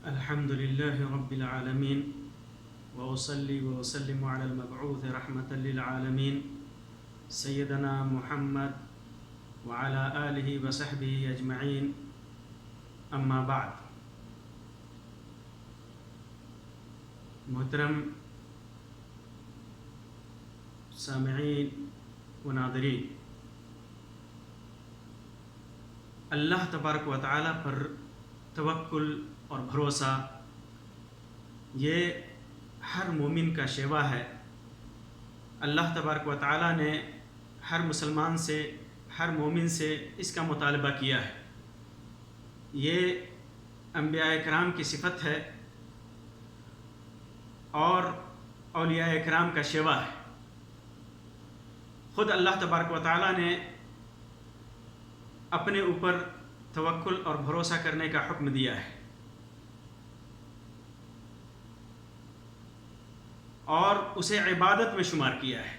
الحمد لله رب العالمين وأصلي وأسلم على المبعوث رحمة للعالمين سيدنا محمد وعلى آله وصحبه أجمعين أما بعد. محترم سامعین و ناظرین، اللہ تبارک و تعالی پر توکل اور بھروسہ یہ ہر مومن کا شیوا ہے. اللہ تبارک و تعالی نے ہر مسلمان سے، ہر مومن سے اس کا مطالبہ کیا ہے. یہ انبیاء کرام کی صفت ہے اور اولیاء کرام کا شیوا ہے. خود اللہ تبارک و تعالی نے اپنے اوپر توکل اور بھروسہ کرنے کا حکم دیا ہے اور اسے عبادت میں شمار کیا ہے.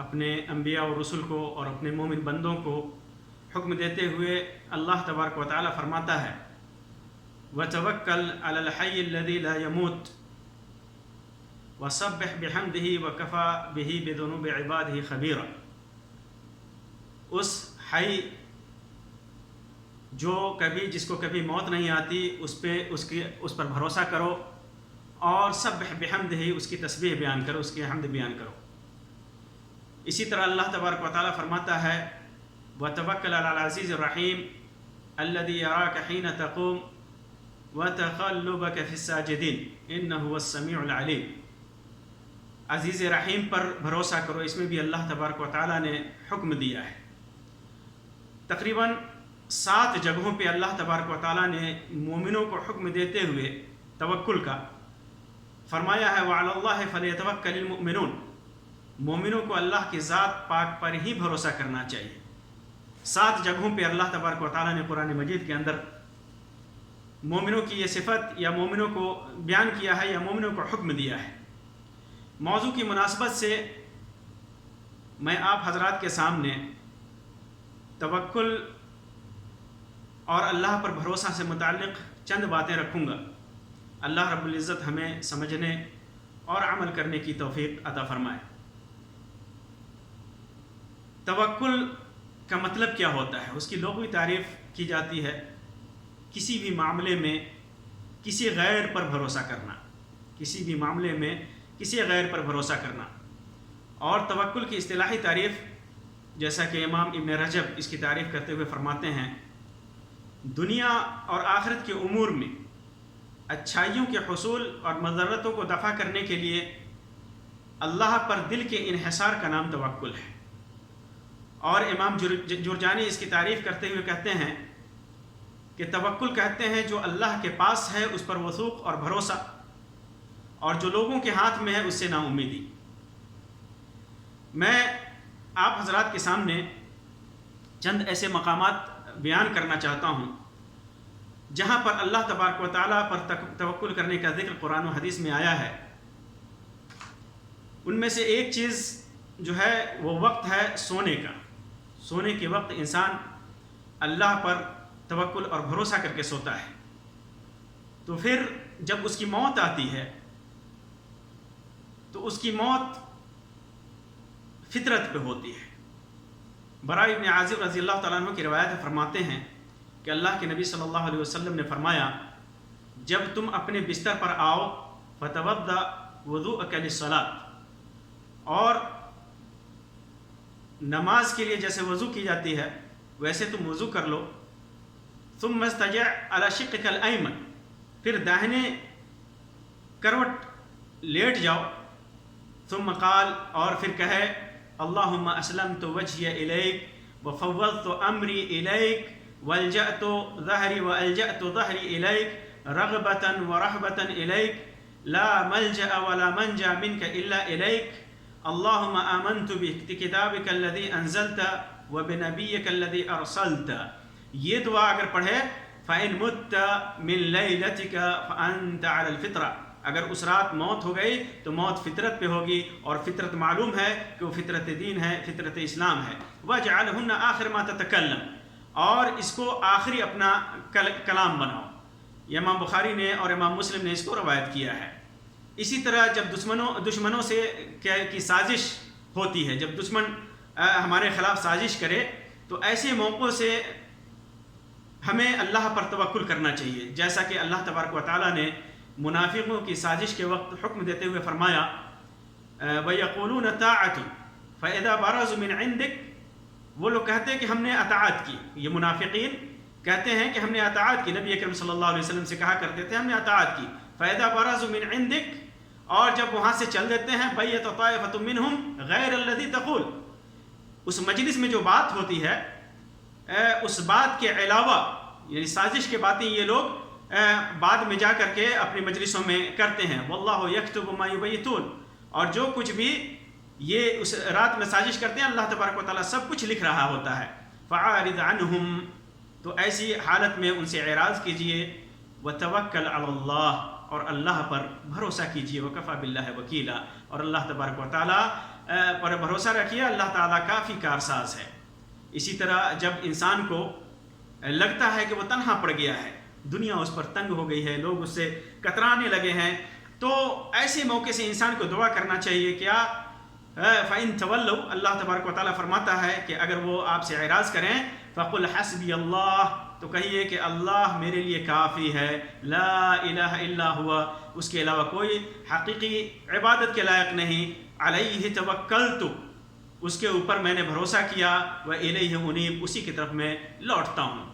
اپنے انبیاء و رسل کو اور اپنے مومن بندوں کو حکم دیتے ہوئے اللہ تبارک و تعالی فرماتا ہے وَتَوَكَّلْ عَلَى الْحَيِّ الَّذِي لَا يَمُوتُ وَسَبِّحْ بِحَمْدِهِ وَكَفَى بِهِ بِذُنُوبِ عِبَادِهِ خَبِيرًا. اس حی جس کو کبھی موت نہیں آتی اس پر بھروسہ کرو اور سبح بحمدہ، اس کی تسبیح بیان کرو، اس کی حمد بیان کرو. اسی طرح اللہ تبارک و تعالی فرماتا ہے وَتَوَكَّلْ عَلَى الْعَزِيزِ الرَّحِيمِ الَّذِي يَرَاكَ حِينَ تَقُومُ وَتَقَلُّبَكَ فِي السَّاجِدِينَ إِنَّهُ هُوَ السَّمِيعُ الْعَلِيمُ. عزیز رحیم پر بھروسہ کرو، اس میں بھی اللہ تبارک و تعالی نے حکم دیا ہے. تقریباً 7 جگہوں پہ اللہ تبارک و تعالی نے مومنوں کو حکم دیتے ہوئے توکل کا فرمایا ہے وَعَلَى اللَّهِ فَلْيَتَوَكَّلِ الْمُؤْمِنُونَ. مومنوں کو اللہ کی ذات پاک پر ہی بھروسہ کرنا چاہیے. 7 جگہوں پہ اللہ تبارک و تعالی نے قرآن مجید کے اندر مومنوں کی یہ صفت یا مومنوں کو بیان کیا ہے یا مومنوں کو حکم دیا ہے. موضوع کی مناسبت سے میں آپ حضرات کے سامنے توکل اور اللہ پر بھروسہ سے متعلق چند باتیں رکھوں گا. اللہ رب العزت ہمیں سمجھنے اور عمل کرنے کی توفیق عطا فرمائے. توکل کا مطلب کیا ہوتا ہے؟ اس کی لغوی تعریف کی جاتی ہے کسی بھی معاملے میں کسی غیر پر بھروسہ کرنا، کسی بھی معاملے میں کسی غیر پر بھروسہ کرنا. اور توکل کی اصطلاحی تعریف جیسا کہ امام ابن رجب اس کی تعریف کرتے ہوئے فرماتے ہیں دنیا اور آخرت کے امور میں اچھائیوں کے حصول اور مضرتوں کو دفع کرنے کے لیے اللہ پر دل کے انحصار کا نام توکل ہے. اور امام جرجانی اس کی تعریف کرتے ہوئے کہتے ہیں کہ توکل کہتے ہیں جو اللہ کے پاس ہے اس پر وثوق اور بھروسہ، اور جو لوگوں کے ہاتھ میں ہے اس سے نا امیدی. میں آپ حضرات کے سامنے چند ایسے مقامات بیان کرنا چاہتا ہوں جہاں پر اللہ تبارک و تعالیٰ پر توکل کرنے کا ذکر قرآن و حدیث میں آیا ہے. ان میں سے ایک چیز جو ہے وہ وقت ہے سونے کا. سونے کے وقت انسان اللہ پر توکل اور بھروسہ کر کے سوتا ہے. تو پھر جب اس کی موت آتی ہے تو اس کی موت فطرت پہ ہوتی ہے. براء ابن عازب رضی اللہ تعالیٰ عنہ کی روایت فرماتے ہیں کہ اللہ کے نبی صلی اللہ علیہ وسلم نے فرمایا جب تم اپنے بستر پر آؤ فتوضأ وضوءک للصلاۃ، اور نماز کے لیے جیسے وضو کی جاتی ہے ویسے تم وضو کر لو. ثم استجع علی شقک الایمن، پھر داہنے کروٹ لیٹ جاؤ. ثم قال، اور پھر کہے اللہم اسلمت وجہی الیک وفوضت امری الیک والجأت ظہری والجأت ظہری الیک رغبتا ورہبتا الیک لا ملجأ ولا منجا منک الا الیک اللہم آمنت بکتابک الذی انزلت وبنبیک الذی ارسلت. یہ دعا اگر پڑھے فإن مت من لیلتک فأنت علی الفطرہ، اگر اس رات موت ہو گئی تو موت فطرت پہ ہوگی، اور فطرت معلوم ہے کہ وہ فطرت دین ہے، فطرت اسلام ہے. وَاجْعَلْهُنَّ آخِرَ مَا تَتَكَلَّمْ، اور اس کو آخری اپنا کلام بناؤ، یہ امام بخاری نے اور امام مسلم نے اس کو روایت کیا ہے۔ اسی طرح جب دشمنوں سے کی سازش ہوتی ہے، جب دشمن ہمارے خلاف سازش کرے تو ایسے موقعوں سے ہمیں اللہ پر توکل کرنا چاہیے، جیسا کہ اللہ تبارک و تعالیٰ نے منافقوں کی سازش کے وقت حکم دیتے ہوئے فرمایا وَيَقُولُونَ طَاعَةٌ فَإِذَا بَرَزُوا مِنْ عِنْدِكَ، وہ لوگ کہتے ہیں کہ ہم نے اطاعت کی، یہ منافقین کہتے ہیں کہ ہم نے اطاعت کی، نبی اکرم صلی اللہ علیہ وسلم سے کہا کرتے تھے ہم نے اطاعت کی، فَإِذَا بَرَزُوا مِنْ عِنْدِكَ، اور جب وہاں سے چل دیتے ہیں بَيَّتَ طَائِفَةٌ مِّنْهُمْ غَيْرَ الَّذِي تَقُولُ، اس مجلس میں جو بات ہوتی ہے اس بات کے علاوہ، یعنی سازش کے باتیں یہ لوگ بعد میں جا کر کے اپنی مجلسوں میں کرتے ہیں، واللہ یکتب ما یبیتون، اور جو کچھ بھی یہ اس رات میں سازش کرتے ہیں اللہ تبارک و تعالیٰ سب کچھ لکھ رہا ہوتا ہے۔ فعارض عنہم، تو ایسی حالت میں ان سے اعراض کیجئے، وتوکل علی اللہ، اور اللہ پر بھروسہ کیجئے، وکفی باللہ وکیلا، اور اللہ تبارک و تعالیٰ پر بھروسہ رکھیے، اللہ تعالیٰ کافی کارساز ہے۔ اسی طرح جب انسان کو لگتا ہے کہ وہ تنہا پڑ گیا ہے، دنیا اس پر تنگ ہو گئی ہے، لوگ اس سے کترانے لگے ہیں، تو ایسے موقع سے انسان کو دعا کرنا چاہیے، کیا فَإِن تَوَلَّوْا، اللہ تبارک و تعالیٰ فرماتا ہے کہ اگر وہ آپ سے اعراض کریں فَقُلْ حَسْبِيَ اللَّهُ، تو کہیے کہ اللہ میرے لیے کافی ہے، لا الہ الا ہوا، اس کے علاوہ کوئی حقیقی عبادت کے لائق نہیں، علیہ توکلت، اس کے اوپر میں نے بھروسہ کیا، وَإِلَيْهِ أُنِيبُ، اسی کی طرف میں لوٹتا ہوں۔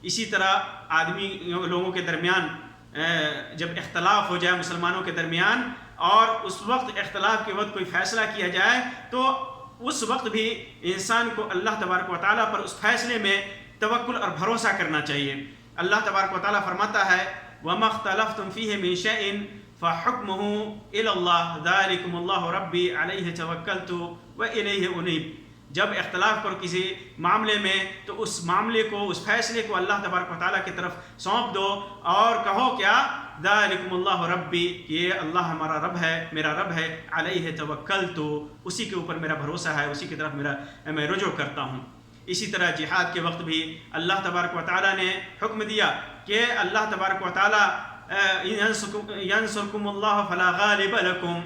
اسی طرح آدمی لوگوں کے درمیان جب اختلاف ہو جائے مسلمانوں کے درمیان، اور اس وقت اختلاف کے وقت کوئی فیصلہ کیا جائے، تو اس وقت بھی انسان کو اللہ تبارک و تعالیٰ پر اس فیصلے میں توکل اور بھروسہ کرنا چاہیے۔ اللہ تبارک و تعالیٰ فرماتا ہے وَمَا اخْتَلَفْتُمْ فِيهِ مِنْ شَيْءٍ فَحُكْمُهُ إِلَى اللَّهِ ذَلِكُمُ اللَّهُ رَبِّي عَلَيْهِ تَوَكَّلْتُ وَإِلَيْهِ أُنِيبُ، جب اختلاف کرو کسی معاملے میں تو اس معاملے کو، اس فیصلے کو اللہ تبارک و تعالیٰ کی طرف سونپ دو، اور کہو کیا ذَلِكُمُ اللَّهُ رَبِّي، یہ اللہ ہمارا رب ہے، میرا رب ہے، علیہ توکلت، اسی کے اوپر میرا بھروسہ ہے، اسی کی طرف میں رجوع کرتا ہوں۔ اسی طرح جہاد کے وقت بھی اللہ تبارک و تعالیٰ نے حکم دیا کہ اللہ تبارک و تعالیٰ ینصرکم اللہ فلا غالب لکم،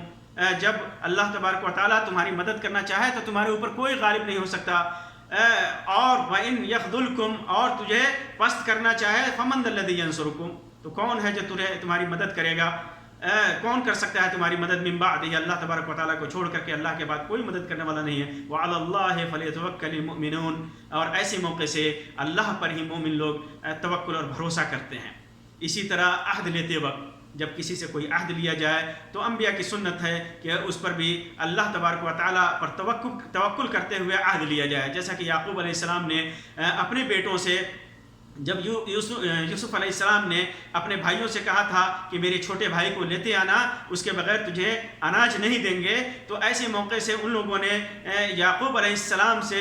جب اللہ تبارک و تعالیٰ تمہاری مدد کرنا چاہے تو تمہارے اوپر کوئی غالب نہیں ہو سکتا، اور وَإِن يَخْذُلْكُمْ، اور تجھے پست کرنا چاہے، فَمَنْ ذَا الَّذِي يَنصُرُكُمْ، تو کون ہے جو تمہاری مدد کرے گا، کون کر سکتا ہے تمہاری مدد من بعدہ، اللہ تبارک و تعالیٰ کو چھوڑ کر کے اللہ کے بعد کوئی مدد کرنے والا نہیں ہے، وَعَلَى اللَّهِ فَلْيَتَوَكَّلِ الْمُؤْمِنُونَ، اور ایسے موقع سے اللہ پر ہی مومن لوگ توکل اور بھروسہ کرتے ہیں۔ اسی طرح عہد لیتے وقت جب کسی سے کوئی عہد لیا جائے تو انبیاء کی سنت ہے کہ اس پر بھی اللہ تبارک و تعالیٰ پر توکل کرتے ہوئے عہد لیا جائے، جیسا کہ یعقوب علیہ السلام نے اپنے بیٹوں سے، جب یوسف علیہ السلام نے اپنے بھائیوں سے کہا تھا کہ میرے چھوٹے بھائی کو لیتے آنا، اس کے بغیر تجھے اناج نہیں دیں گے، تو ایسے موقع سے ان لوگوں نے یعقوب علیہ السلام سے،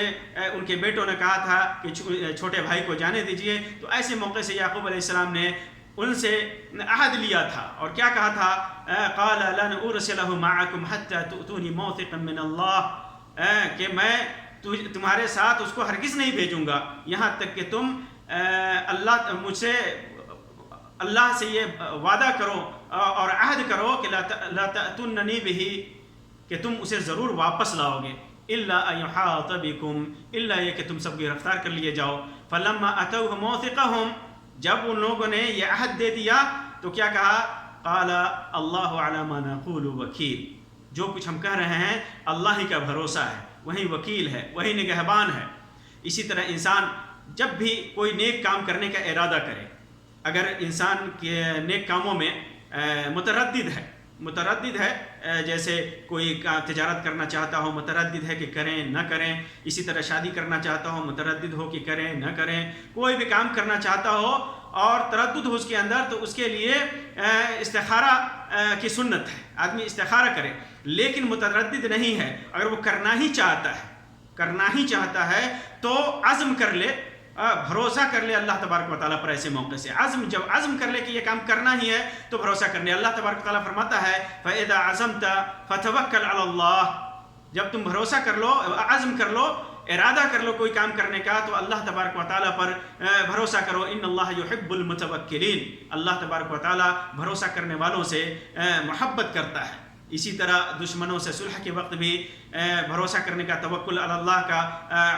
ان کے بیٹوں نے کہا تھا کہ چھوٹے بھائی کو جانے دیجئے، تو ایسے موقع سے یعقوب علیہ السلام نے ان سے عہد لیا تھا، اور کیا کہا تھا، قال لن ارسلہ معکم حتی تؤتونی موثقا من اللہ، کہ میں تمہارے ساتھ اس کو ہرگز نہیں بھیجوں گا یہاں تک کہ تم مجھ سے اللہ سے یہ وعدہ کرو اور عہد کرو کہ لا تأتوننی بہ، کہ تم اسے ضرور واپس لاؤ گے، الا ان یحاط بکم، الا یہ کہ تم سب گرفتار کر لیے جاؤ۔ فلما اتوہ موثقہم، جب ان لوگوں نے یہ عہد دے دیا تو کیا کہا، قال اللہ علی ما نقول وکیل، جو کچھ ہم کہہ رہے ہیں اللہ ہی کا بھروسہ ہے، وہی وکیل ہے، وہی نگہبان ہے۔ اسی طرح انسان جب بھی کوئی نیک کام کرنے کا ارادہ کرے، اگر انسان کے نیک کاموں میں متردد ہے، جیسے کوئی تجارت کرنا چاہتا ہو، متردد ہے کہ کریں نہ کریں، اسی طرح شادی کرنا چاہتا ہو، متردد ہو کہ کریں نہ کریں، کوئی بھی کام کرنا چاہتا ہو اور تردد ہو اس کے اندر، تو اس کے لیے استخارہ کی سنت ہے، آدمی استخارہ کرے، لیکن متردد نہیں ہے، اگر وہ کرنا ہی چاہتا ہے تو عزم کر لے، بھروسہ کر لے اللہ تبارک و تعالیٰ پر۔ ایسے موقع سے جب عزم کر لے کہ یہ کام کرنا ہی ہے تو بھروسہ کر لے۔ اللہ تبارک و تعالیٰ فرماتا ہے فَإِذَا عَزَمْتَ فَتَوَكَّلْ عَلَى اللَّهِ، جب تم بھروسہ کر لو، عزم کر لو، ارادہ کر لو کوئی کام کرنے کا تو اللہ تبارک و تعالیٰ پر بھروسہ کرو. ان اللہ یحب المتوکلین، اللہ تبارک و تعالیٰ بھروسہ کرنے والوں سے محبت کرتا ہے. اسی طرح دشمنوں سے صلح کے وقت بھی بھروسہ کرنے کا، توکل علی اللہ کا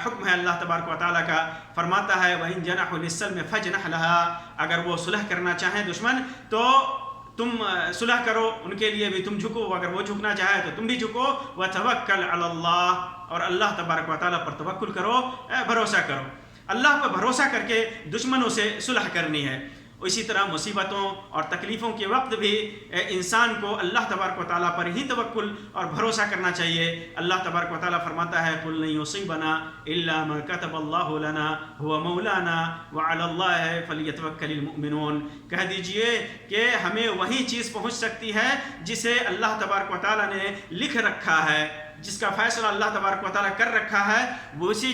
حکم ہے اللہ تبارک و تعالیٰ کا. فرماتا ہے وَإِن جَنَحُوا لِلسَّلْمِ فَاجْنَحْ لَهَا، اگر وہ صلح کرنا چاہیں دشمن تو تم صلح کرو ان کے لیے بھی، تم جھکو، اگر وہ جھکنا چاہے تو تم بھی جھکو. وَتَوَكَّلْ عَلَى اللَّهِ، اور اللہ تبارک و تعالیٰ پر توکل کرو، بھروسہ کرو. اللہ پر بھروسہ کر کے دشمنوں سے صلح کرنی ہے. اسی طرح مصیبتوں اور تکلیفوں کے وقت بھی انسان کو اللہ تبارک و تعالیٰ پر ہی توکل اور بھروسہ کرنا چاہیے. اللہ تبارک و تعالیٰ فرماتا ہے قُلْ لَن يُصِيبَنَا إِلَّا مَا كَتَبَ اللَّهُ لَنَا هُوَ مَوْلَانَا وَعَلَى اللَّهِ فَلْيَتَوَكَّلِ الْمُؤْمِنُونَ. کہہ دیجئے کہ ہمیں وہی چیز پہنچ سکتی ہے جسے اللہ تبارک و تعالیٰ نے لکھ رکھا ہے، جس کا فیصلہ اللہ تبارک و تعالیٰ کر رکھا ہے، وہی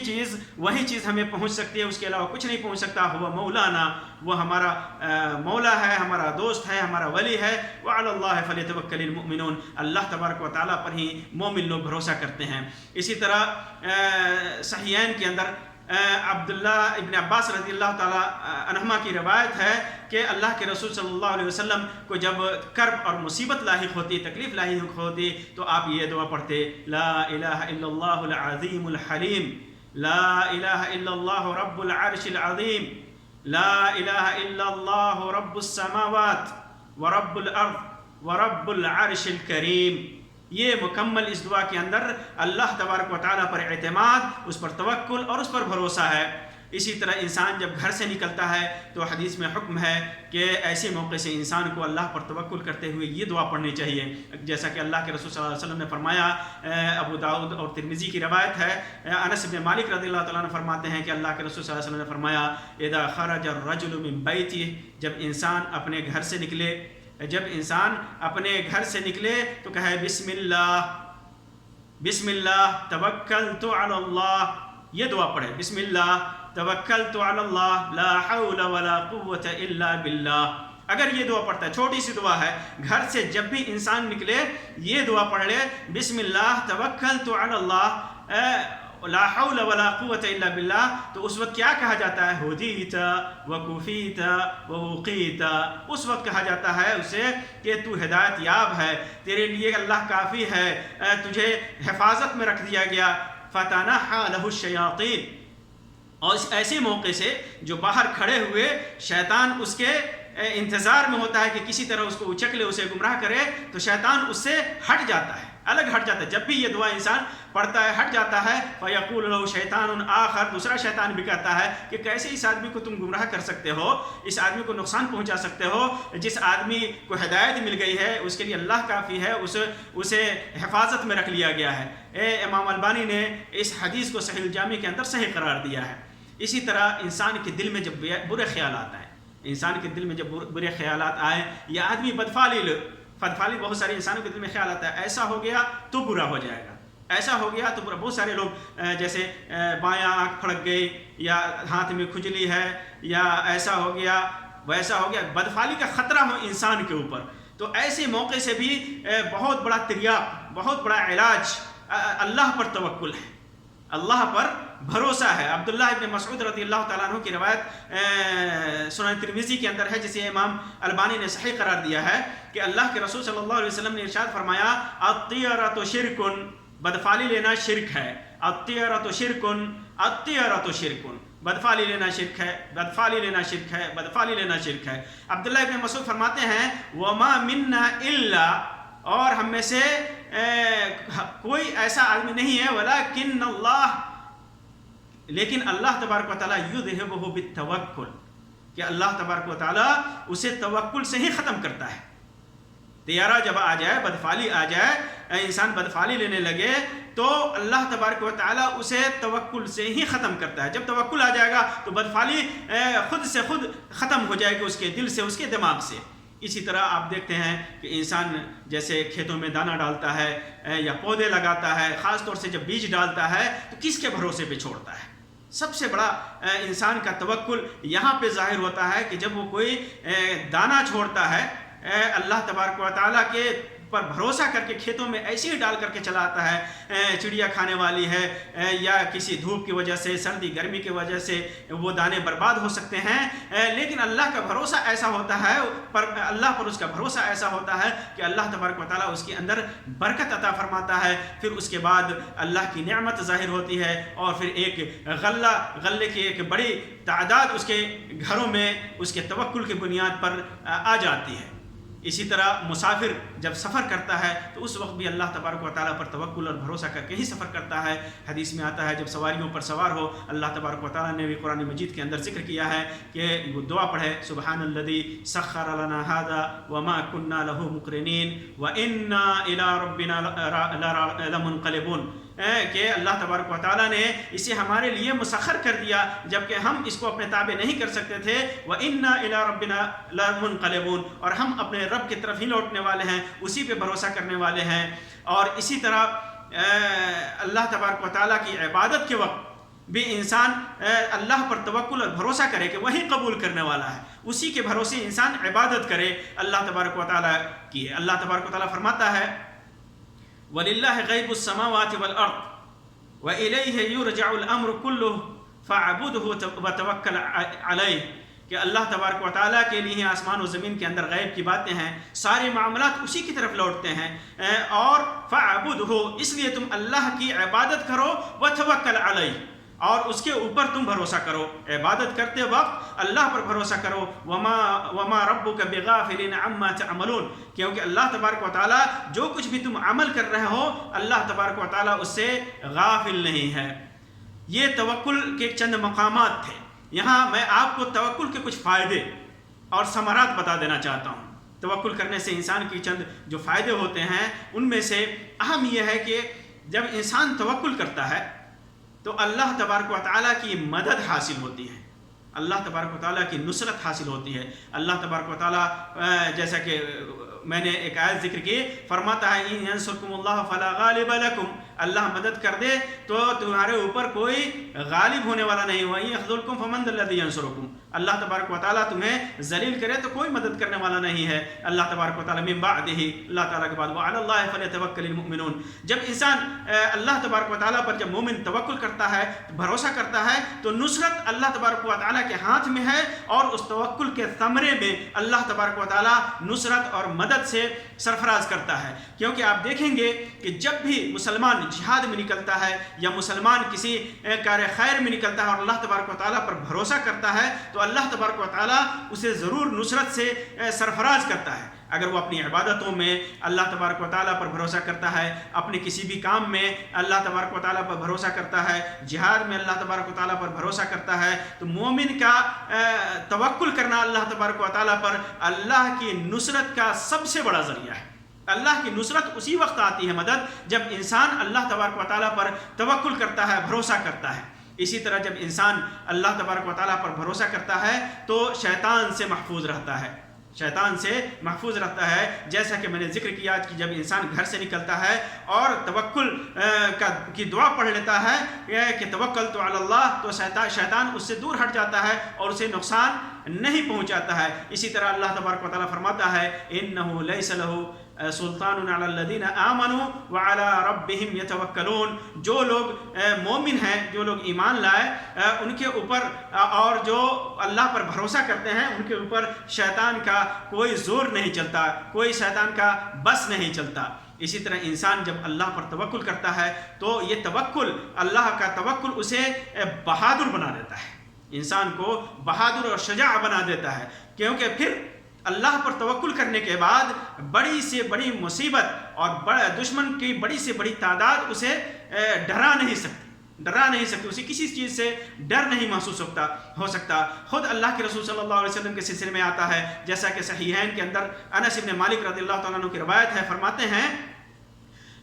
چیز ہمیں پہنچ سکتی ہے، اس کے علاوہ کچھ نہیں پہنچ سکتا. ہوا مولانا، وہ ہمارا مولا ہے، ہمارا دوست ہے، ہمارا ولی ہے. وعلی اللہ فلیتوکل المؤمنون، اللہ تبارک و تعالیٰ پر ہی مومن لوگ بھروسہ کرتے ہیں. اسی طرح صحیحین کے اندر عبداللہ ابن عباس رضی اللہ تعالیٰ عنہما کی روایت ہے کہ اللہ کے رسول صلی اللہ علیہ وسلم کو جب کرب اور مصیبت لاحق ہوتی، تکلیف لاحق ہوتی، تو آپ یہ دعا پڑھتے لا الہ الا اللہ العظیم الحلیم، لا الہ الا اللہ رب العرش العظیم، لا الہ الا اللہ رب السماوات ورب الارض ورب العرش الکریم. یہ مکمل اس دعا کے اندر اللہ تبارک و تعالیٰ پر اعتماد، اس پر توکل اور اس پر بھروسہ ہے. اسی طرح انسان جب گھر سے نکلتا ہے تو حدیث میں حکم ہے کہ ایسے موقع سے انسان کو اللہ پر توکل کرتے ہوئے یہ دعا پڑھنی چاہیے، جیسا کہ اللہ کے رسول صلی اللہ علیہ وسلم نے فرمایا. ابو داؤد اور ترمذی کی روایت ہے، انس بن مالک رضی اللہ تعالیٰ عنہ فرماتے ہیں کہ اللہ کے رسول صلی اللہ علیہ وسلم نے فرمایا اذا خرج الرجل من بیتہ، جب انسان اپنے گھر سے نکلے تو کہے بسم اللہ توکلت علی اللہ، یہ دعا پڑھے بسم اللہ توکلت علی اللہ لا حول ولا قوة الا باللہ. اگر یہ دعا پڑھتا ہے، چھوٹی سی دعا ہے، گھر سے جب بھی انسان نکلے یہ دعا پڑھ لے بسم اللہ توکلت علی اللہ لا حول ولا قوة الا باللہ، تو اس وقت کیا کہا جاتا ہے؟ ہدیت وکفیت ووقیت. اس وقت کہا جاتا ہے اسے کہ تو ہدایت یاب ہے، تیرے لیے اللہ کافی ہے، تجھے حفاظت میں رکھ دیا گیا. فتنحى له الشیاطین، اور اس ایسے موقع سے جو باہر کھڑے ہوئے شیطان اس کے انتظار میں ہوتا ہے کہ کسی طرح اس کو اچک لے، اسے گمراہ کرے، تو شیطان اس سے ہٹ جاتا ہے، الگ ہٹ جاتا ہے. جب بھی یہ دعا انسان پڑھتا ہے ہٹ جاتا ہے. فَيَقُولُ لَهُ شَيْطَانٌ آخر، دوسرا شیطان بھی کہتا ہے کہ کیسے اس آدمی کو تم گمراہ کر سکتے ہو، اس آدمی کو نقصان پہنچا سکتے ہو، جس آدمی کو ہدایت مل گئی ہے اس کے لیے اللہ کافی ہے، اسے حفاظت میں رکھ لیا گیا ہے. امام البانی نے اس حدیث کو صحیح الجامع کے اندر صحیح قرار دیا ہے. اسی طرح انسان کے دل میں جب برے خیالات آئیں، انسان کے دل میں جب برے خیالات آئیں، یا آدمی بدفعلی بہت سارے انسانوں کے دل میں خیال آتا ہے ایسا ہو گیا تو برا ہو جائے گا، ایسا ہو گیا تو برا. بہت سارے لوگ جیسے بایاں آنکھ پھڑک گئی، یا ہاتھ میں کھجلی ہے، یا ایسا ہو گیا ویسا ہو گیا، بدفعلی کا خطرہ ہو انسان کے اوپر. تو ایسے موقع سے بھی بہت بڑا تریاق، بہت بڑا علاج اللہ پر توکل ہے، اللہ پر بھروسہ ہے. عبداللہ ابن مسعود رضی اللہ تعالیٰ عنہ کی روایت سنن ترمذی کے اندر ہے، جسے امام البانی نے صحیح قرار دیا ہے کہ اللہ کے رسول صلی اللہ علیہ وسلم نے ارشاد فرمایا الطیرۃ شرک، بدفعلی لینا شرک ہے. الطیرۃ شرک، الطیرۃ شرک، بدفعلی لینا شرک ہے، بدفعلی لینا شرک ہے، بدفعلی لینا شرک ہے. عبداللہ ابن مسعود فرماتے ہیں وما منا الا، اور ہم میں سے کوئی ایسا آدمی نہیں ہے، ولیکن اللہ، لیکن اللہ تبارک و تعالیٰ یذہبہ بالتوکل، کہ اللہ تبارک و تعالیٰ اسے توکل سے ہی ختم کرتا ہے. طیارہ جب آ جائے، بدفعلی آ جائے، انسان بدفعلی لینے لگے تو اللہ تبارک و تعالیٰ اسے توکل سے ہی ختم کرتا ہے. جب توکل آ جائے گا تو بدفعلی خود سے خود ختم ہو جائے گی اس کے دل سے، اس کے دماغ سے. اسی طرح آپ دیکھتے ہیں کہ انسان جیسے کھیتوں میں دانہ ڈالتا ہے یا پودے لگاتا ہے، خاص طور سے جب بیج ڈالتا ہے تو کس کے بھروسے پہ چھوڑتا ہے؟ سب سے بڑا انسان کا توکل یہاں پہ ظاہر ہوتا ہے کہ جب وہ کوئی دانہ چھوڑتا ہے اللہ تبارک و تعالیٰ کے پر بھروسہ کر کے کھیتوں میں ایسے ہی ڈال کر کے چلا آتا ہے، چڑیا کھانے والی ہے یا کسی دھوپ کی وجہ سے، سردی گرمی کی وجہ سے وہ دانے برباد ہو سکتے ہیں، لیکن اللہ کا بھروسہ ایسا ہوتا ہے، اللہ پر اس کا بھروسہ ایسا ہوتا ہے کہ اللہ تبارک و تعالیٰ اس کے اندر برکت عطا فرماتا ہے، پھر اس کے بعد اللہ کی نعمت ظاہر ہوتی ہے، اور پھر ایک غلے کی ایک بڑی تعداد اس کے گھروں میں اس کے توکل کی بنیاد پر آ جاتی ہے۔ اسی طرح مسافر جب سفر کرتا ہے تو اس وقت بھی اللہ تبارک و تعالیٰ پر توکل اور بھروسہ کر کے ہی سفر کرتا ہے۔ حدیث میں آتا ہے جب سواریوں پر سوار ہو، اللہ تبارک و تعالیٰ نے بھی قرآن مجید کے اندر ذکر کیا ہے کہ وہ دعا پڑھے، سبحان الذی سخر لنا ھذا وما كنا له مقرنین وانا الی ربنا لمنقلبون، کہ اللہ تبارک و تعالیٰ نے اسے ہمارے لیے مسخر کر دیا جبکہ ہم اس کو اپنے تابع نہیں کر سکتے تھے، وَإِنَّا إِلَىٰ رَبِّنَا لَمُنْقَلِبُونَ، اور ہم اپنے رب کی طرف ہی لوٹنے والے ہیں، اسی پہ بھروسہ کرنے والے ہیں۔ اور اسی طرح اللہ تبارک و تعالیٰ کی عبادت کے وقت بھی انسان اللہ پر توکل اور بھروسہ کرے کہ وہی قبول کرنے والا ہے، اسی کے بھروسے انسان عبادت کرے اللہ تبارک و تعالیٰ کی۔ اللہ تبارک و تعالیٰ فرماتا ہے وَلِلَّهِ غَيْبُ السَّمَاوَاتِ وَالْأَرْضِ وَإِلَيْهِ يُرْجَعُ الْأَمْرُ كُلُّهُ فَاعْبُدْهُ وَتَوَكَّلْ عَلَيْهِ، کہ اللہ تبارک و تعالیٰ کے لیے آسمان و زمین کے اندر غیب کی باتیں ہیں، سارے معاملات اسی کی طرف لوٹتے ہیں، اور فَاعْبُدْهُ، اس لیے تم اللہ کی عبادت کرو، وَتَوَكَّلْ عَلَيْهِ، اور اس کے اوپر تم بھروسہ کرو، عبادت کرتے وقت اللہ پر بھروسہ کرو، وما ربک بغافل عما تعملون، کیونکہ اللہ تبارک و تعالیٰ جو کچھ بھی تم عمل کر رہے ہو اللہ تبارک و تعالیٰ اس سے غافل نہیں ہے۔ یہ توکل کے چند مقامات تھے، یہاں میں آپ کو توکل کے کچھ فائدے اور ثمرات بتا دینا چاہتا ہوں۔ توکل کرنے سے انسان کی چند جو فائدے ہوتے ہیں ان میں سے اہم یہ ہے کہ جب انسان توکل کرتا ہے تو اللہ تبارک و تعالیٰ کی مدد حاصل ہوتی ہے، اللہ تبارک و تعالیٰ کی نصرت حاصل ہوتی ہے۔ اللہ تبارک و تعالیٰ جیسا کہ میں نے ایک آیت ذکر کی، فرماتا ہے ان ینصرکم اللہ فلا غالب لکم، اللہ مدد کر دے تو تمہارے اوپر کوئی غالب ہونے والا نہیں، وَإِن يَخْذُلْكُمْ فَمَنْ ذَا الَّذِي يَنصُرُكُمْ، اللہ تبارک و تعالیٰ تمہیں ذلیل کرے تو کوئی مدد کرنے والا نہیں ہے۔ اللہ تبارک و تعالیٰ من بعدہ، اللہ تعالیٰ کے بعد وعلی اللہ فلیتوکل المؤمنون، جب انسان اللہ تبارک و تعالیٰ پر جب مومن توکل کرتا ہے، بھروسہ کرتا ہے، تو نصرت اللہ تبارک و تعالیٰ کے ہاتھ میں ہے، اور اس توکل کے ثمرے میں اللہ تبارک و تعالیٰ نصرت اور مدد سے سرفراز کرتا ہے۔ کیونکہ آپ دیکھیں گے کہ جب بھی مسلمان جہاد میں نکلتا ہے یا مسلمان کسی کار خیر میں نکلتا ہے اور اللہ تبارک و تعالیٰ پر بھروسہ کرتا ہے تو اللہ تبارک و تعالیٰ اسے ضرور نصرت سے سرفراز کرتا ہے۔ اگر وہ اپنی عبادتوں میں اللہ تبارک و تعالیٰ پر بھروسہ کرتا ہے، اپنے کسی بھی کام میں اللہ تبارک و تعالیٰ پر بھروسہ کرتا ہے، جہاد میں اللہ تبارک و تعالیٰ پر بھروسہ کرتا ہے، تو مومن کا توکل کرنا اللہ تبارک و تعالیٰ پر اللہ کی نصرت کا سب سے بڑا ذریعہ ہے۔ اللہ کی نصرت اسی وقت آتی ہے مدد جب انسان اللہ تبارک و تعالیٰ پر توکل کرتا ہے، بھروسہ کرتا ہے۔ اسی طرح جب انسان اللہ تبارک و تعالیٰ پر بھروسہ کرتا ہے تو شیطان سے محفوظ رہتا ہے، شیطان سے محفوظ رہتا ہے۔ جیسا کہ میں نے ذکر کیا کہ جب انسان گھر سے نکلتا ہے اور توکل کی دعا پڑھ لیتا ہے کہ توکلت علی اللہ، تو شیطان اس سے دور ہٹ جاتا ہے اور اسے نقصان نہیں پہنچاتا ہے۔ اسی طرح اللہ تبارک و تعالیٰ فرماتا ہے انہ لیس لہ سلطان علی الذین آمنوا وعلی ربہم یتوکلون، جو لوگ مومن ہیں، جو لوگ ایمان لائے، ان کے اوپر اور جو اللہ پر بھروسہ کرتے ہیں ان کے اوپر شیطان کا کوئی زور نہیں چلتا، کوئی شیطان کا بس نہیں چلتا۔ اسی طرح انسان جب اللہ پر توکل کرتا ہے تو یہ توکل، اللہ کا توکل اسے بہادر بنا دیتا ہے، انسان کو بہادر اور شجاع بنا دیتا ہے، کیونکہ پھر اللہ پر توکل کرنے کے بعد بڑی سے بڑی مصیبت اور دشمن کی بڑی سے بڑی تعداد اسے ڈرا نہیں سکتی، اسے کسی چیز سے ڈر نہیں محسوس ہو سکتا۔ خود اللہ کے رسول صلی اللہ علیہ وسلم کے سلسلے میں آتا ہے، جیسا کہ صحیحین کے اندر انس بن مالک رضی اللہ تعالیٰ عنہ کی روایت ہے، فرماتے ہیں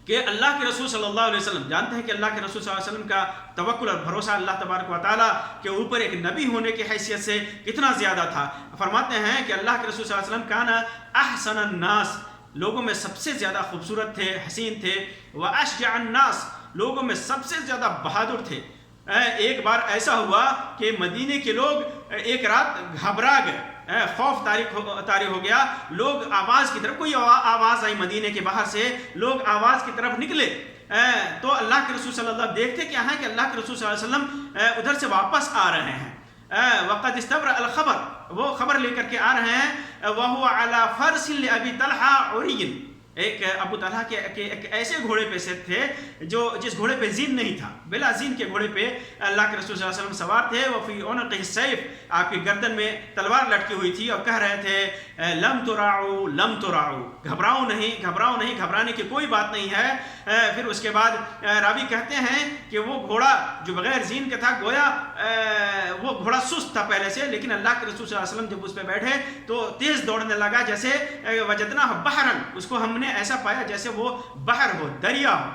کہ اللہ کے رسول صلی اللہ علیہ وسلم، جانتے ہیں کہ اللہ کے رسول صلی اللہ علیہ وسلم کا توکل اور بھروسہ اللہ تبارک و تعالیٰ کے اوپر ایک نبی ہونے کی حیثیت سے کتنا زیادہ تھا۔ فرماتے ہیں کہ اللہ کے رسول صلی اللہ علیہ وسلم کانا احسن الناس، لوگوں میں سب سے زیادہ خوبصورت تھے، حسین تھے، واشجع الناس، لوگوں میں سب سے زیادہ بہادر تھے۔ ایک بار ایسا ہوا کہ مدینے کے لوگ ایک رات گھبرا گئے، خوف طاری ہو گیا. لوگ آواز کی طرف، کوئی آواز آئی مدینے کے باہر سے، لوگ آواز کی طرف نکلے تو اللہ کے رسول صلی اللہ علیہ وسلم دیکھتے کیا ہے کہ اللہ کے رسول صلی اللہ علیہ وسلم ادھر سے واپس آ رہے ہیں. وقد استبرأ الخبر، وہ خبر لے کر کے آ رہے ہیں. وهو على فرس لأبي طلحة عري، ایک ابو طلحہ کے ایک ایسے گھوڑے پہ سے تھے جو جس گھوڑے پہ زین نہیں تھا، بلا زین کے گھوڑے پہ اللہ کے رسول صلی اللہ علیہ وسلم سوار تھے. وفی عنقہ السیف، آپ کی گردن میں تلوار لٹکی ہوئی تھی اور کہہ رہے تھے لم تراعوا لم تراعوا، گھبراؤ نہیں گھبراؤ نہیں، گھبرانے کی کوئی بات نہیں ہے. پھر اس کے بعد راوی کہتے ہیں کہ وہ گھوڑا جو بغیر زین کا تھا، گویا وہ گھوڑا سست تھا پہلے سے، لیکن اللہ کے رسول صلی اللہ علیہ وسلم جب اس پہ بیٹھے تو تیز دوڑنے لگا، جیسے وجدنا بحرا، اس کو ہم نے ایسا پایا جیسے وہ بحر ہو، دریا ہو.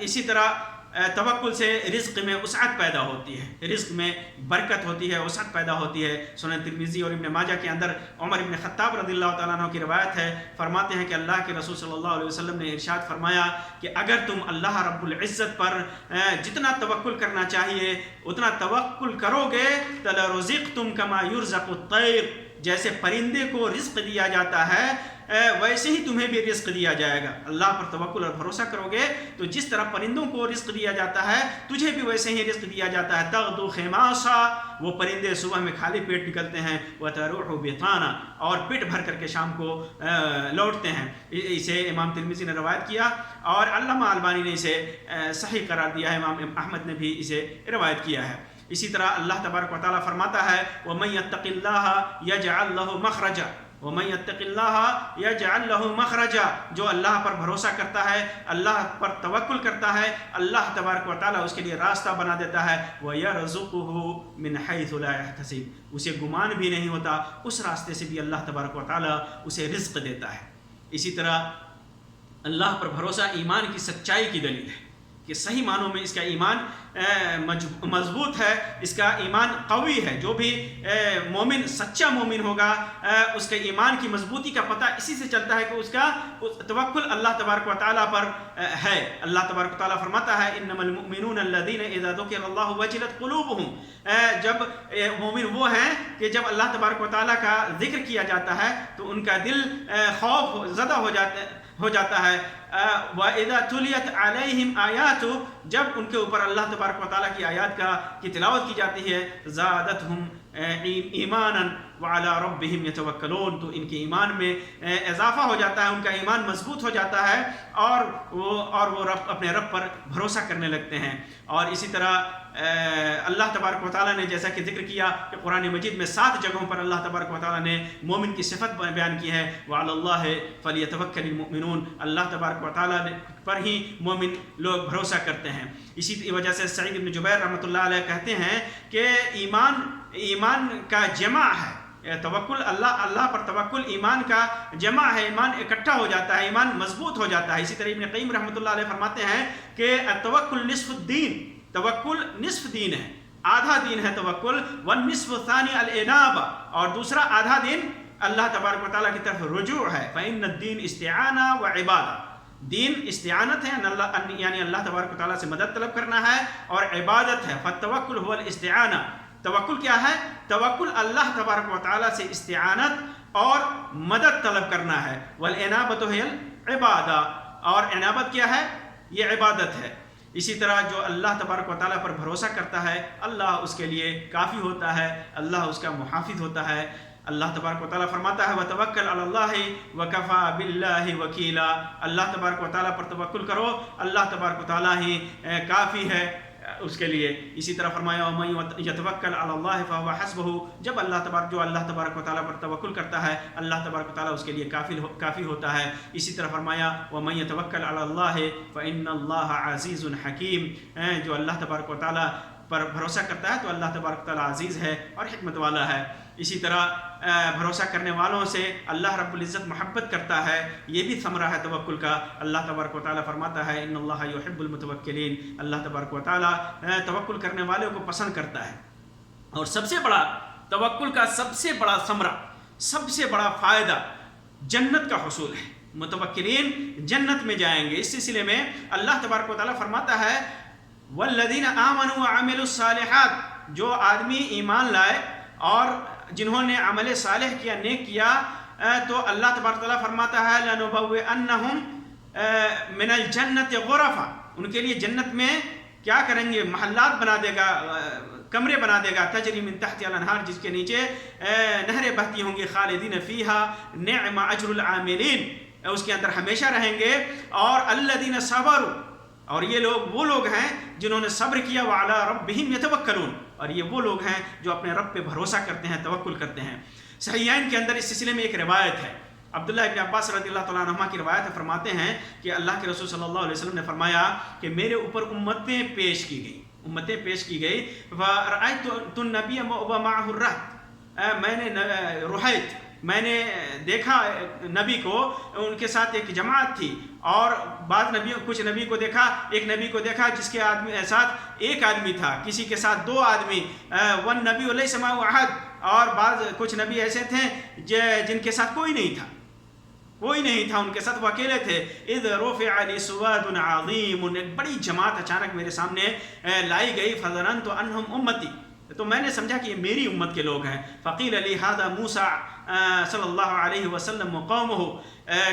اسی طرح توکل سے رزق میں وسعت پیدا ہوتی ہے، رزق میں برکت ہوتی ہے، وسعت پیدا ہوتی ہے. سنن ترمذی اور ابن ماجہ کے اندر عمر ابن خطاب رضی اللہ تعالیٰ عنہ کی روایت ہے، فرماتے ہیں کہ اللہ کے رسول صلی اللہ علیہ وسلم نے ارشاد فرمایا کہ اگر تم اللہ رب العزت پر جتنا توکل کرنا چاہیے اتنا توکل کرو گے لرزقتم کما یرزق الطیر، جیسے پرندے کو رزق دیا جاتا ہے ویسے ہی تمہیں بھی رزق دیا جائے گا. اللہ پر توکل اور بھروسہ کرو گے تو جس طرح پرندوں کو رزق دیا جاتا ہے تجھے بھی ویسے ہی رزق دیا جاتا ہے. تغدو خماصا، وہ پرندے صبح میں خالی پیٹ نکلتے ہیں، وتروح بطانا، اور پیٹ بھر کر کے شام کو لوٹتے ہیں. اسے امام ترمذی نے روایت کیا اور علامہ البانی نے اسے صحیح قرار دیا ہے، امام احمد نے بھی اسے روایت کیا ہے. اسی طرح اللہ تبارک و تعالیٰ فرماتا ہے وَمَن يَتَّقِ اللَّهَ يَجْعَلْ لَهُ مَخْرَجًا، وَمَن يَتَّقِ اللَّهَ يَجْعَلْ لَهُ مَخْرَجًا، جو اللہ پر بھروسہ کرتا ہے، اللہ پر توکل کرتا ہے، اللہ تبارک و تعالیٰ اس کے لیے راستہ بنا دیتا ہے. وَيَرْزُقُهُ مِنْ حَيْثُ لَا يَحْتَسِبُ، اسے گمان بھی نہیں ہوتا، اس راستے سے بھی اللہ تبارک و تعالیٰ اسے رزق دیتا ہے. اسی طرح اللہ پر بھروسہ ایمان کی سچائی کی دلیل ہے کہ صحیح معنوں میں اس کا ایمان مضبوط ہے، اس کا ایمان قوی ہے. جو بھی مومن سچا مومن ہوگا اس کے ایمان کی مضبوطی کا پتہ اسی سے چلتا ہے کہ اس کا توکل اللہ تبارک و تعالیٰ پر ہے. اللہ تبارک و تعالیٰ فرماتا ہے انما المؤمنون الذین اذا ذکر اللہ وجلت قلوبهم، جب مومن وہ ہیں کہ جب اللہ تبارک و تعالیٰ کا ذکر کیا جاتا ہے تو ان کا دل خوف زدہ ہو جاتا ہے. وَإِذَا تُلِيَتْ عَلَيْهِمْ آيَاتُ، جب ان کے اوپر اللہ تبارک و تعالیٰ کی آیات کی تلاوت کی جاتی ہے زَادَتْهُمْ ایمانا وعلی ربہم یتوکلون، تو ان کے ایمان میں اضافہ ہو جاتا ہے، ان کا ایمان مضبوط ہو جاتا ہے اور وہ اپنے رب پر بھروسہ کرنے لگتے ہیں. اور اسی طرح اللہ تبارک و تعالیٰ نے جیسا کہ ذکر کیا کہ قرآن مجید میں 7 جگہوں پر اللہ تبارک و تعالیٰ نے مومن کی صفت بیان کی ہے وعلی اللہ فلیتوکل المؤمنون، اللہ تبارک و تعالیٰ پر ہی مومن لوگ بھروسہ کرتے ہیں. اسی وجہ سے سعید بن جبیر رحمۃ اللہ علیہ کہتے ہیں کہ ایمان کا جمع ہے، توکل اللہ پر توکل ایمان کا جمع ہے، ایمان اکٹھا ہو جاتا ہے، ایمان مضبوط ہو جاتا ہے. اسی طرح ابن قیم رحمۃ اللہ علیہ فرماتے ہیں کہ التوکل نصف الدین، توکل نصف دین ہے، آدھا دین ہے توکل. والنصف الثانی الانابہ، اور دوسرا آدھا دین اللہ تبارک و تعالیٰ کی طرف رجوع ہے. فإن الدین استعانہ و عبادہ، دین استعانت ہے یعنی اللہ تبارک و تعالیٰ سے مدد طلب کرنا ہے، اور عبادت ہے. فالتوکل هو الاستعانہ، توکل کیا ہے؟ توکل اللہ تبارک و تعالیٰ سے استعانت اور مدد طلب کرنا ہے. والانابۃ هی العبادہ، اور انابت کیا ہے؟ یہ عبادت ہے. اسی طرح جو اللہ تبارک و تعالیٰ پر بھروسہ کرتا ہے اللہ اس کے لیے کافی ہوتا ہے، اللہ اس کا محافظ ہوتا ہے. اللہ تبارک و تعالیٰ فرماتا ہے وَتَوَكَّلْ عَلَى اللَّهِ وَكَفَى بِاللَّهِ وَكِيلًا، اللہ تبارک و تعالیٰ پر توکل کرو، اللہ تبارک و تعالیٰ ہی کافی ہے اس کے لیے. اسی طرح فرمایا وَمَن يَتَوَكَّلْ عَلَى اللَّهِ فَهُوَ حَسْبُهُ، جب اللہ تبارک و تعالیٰ پر توکل کرتا ہے اللہ تبارک و تعالیٰ اس کے لیے کافی ہوتا ہے. اسی طرح فرمایا وَمَن يَتَوَكَّلْ عَلَى اللَّهِ فَإِنَّ اللَّهَ عَزِيزٌ حَكِيمٌ، جو اللہ تبارک و تعالیٰ پر بھروسہ کرتا ہے تو اللہ تبارک و تعالیٰ عزیز ہے اور حکمت والا ہے. اسی طرح بھروسہ کرنے والوں سے اللہ رب العزت محبت کرتا ہے، یہ بھی ثمرہ ہے توکل کا. اللہ تبارک و تعالیٰ فرماتا ہے ان اللہ یحب المتوکلین، اللہ تبارک و تعالیٰ توکل کرنے والوں کو پسند کرتا ہے. اور سب سے بڑا توکل کا سب سے بڑا ثمرہ، سب سے بڑا فائدہ جنت کا حصول ہے. متوکلین جنت میں جائیں گے. اس سلسلے میں اللہ تبارک و تعالیٰ فرماتا ہے والذین آمنوا وعملوا الصالحات، جو آدمی ایمان لائے اور جنہوں نے عمل صالح کیا، نیک کیا، تو اللہ تبارک تعالیٰ فرماتا ہے لَنُبَوِّئَنَّهُمْ مِنَ الْجَنَّةِ غُرَفًا، ان کے لیے جنت میں کیا کریں گے، محلات بنا دے گا، کمرے بنا دے گا، تجری من تحتها الانہار، جس کے نیچے نہریں بہتی ہوں گی، خالدین فیہا نعم اجر العاملین، اس کے اندر ہمیشہ رہیں گے، اور الذین صبروا، اور یہ لوگ وہ لوگ ہیں جنہوں نے صبر کیا، وعلی ربہم یتوکلون، اور یہ وہ لوگ ہیں جو اپنے رب پہ بھروسہ کرتے ہیں، توکل کرتے ہیں۔ صحیحین کے اندر اس سلسلے میں ایک روایت ہے، عبداللہ ابن عباس رضی اللہ تعالیٰ عنہما کی روایت ہے، فرماتے ہیں کہ اللہ کے رسول صلی اللہ علیہ وسلم نے فرمایا کہ میرے اوپر امتیں پیش کی گئی، فَرَأَيْتُ النَّبِيَّ وَمَعَهُ الرَّهْطُ، میں نے رُحَيْت، میں نے دیکھا نبی کو، ان کے ساتھ ایک جماعت تھی، اور بعض نبیوں، کچھ نبی کو دیکھا، ایک نبی کو دیکھا جس کے ساتھ ایک آدمی تھا، کسی کے ساتھ دو آدمی، وَالنَّبِيُّ لَيْسَ مَعَهُ أَحَدٌ، اور بعض کچھ نبی ایسے تھے جن کے ساتھ کوئی نہیں تھا، ان کے ساتھ وہ اکیلے تھے۔ اذ رفع لی سواد عظیم، ایک بڑی جماعت اچانک میرے سامنے لائی گئی، فظننت انہم امتی، تو میں نے سمجھا کہ یہ میری امت کے لوگ ہیں۔ فقیل لی ھذا موسیٰ صلی اللہ علیہ وسلم وقومہ،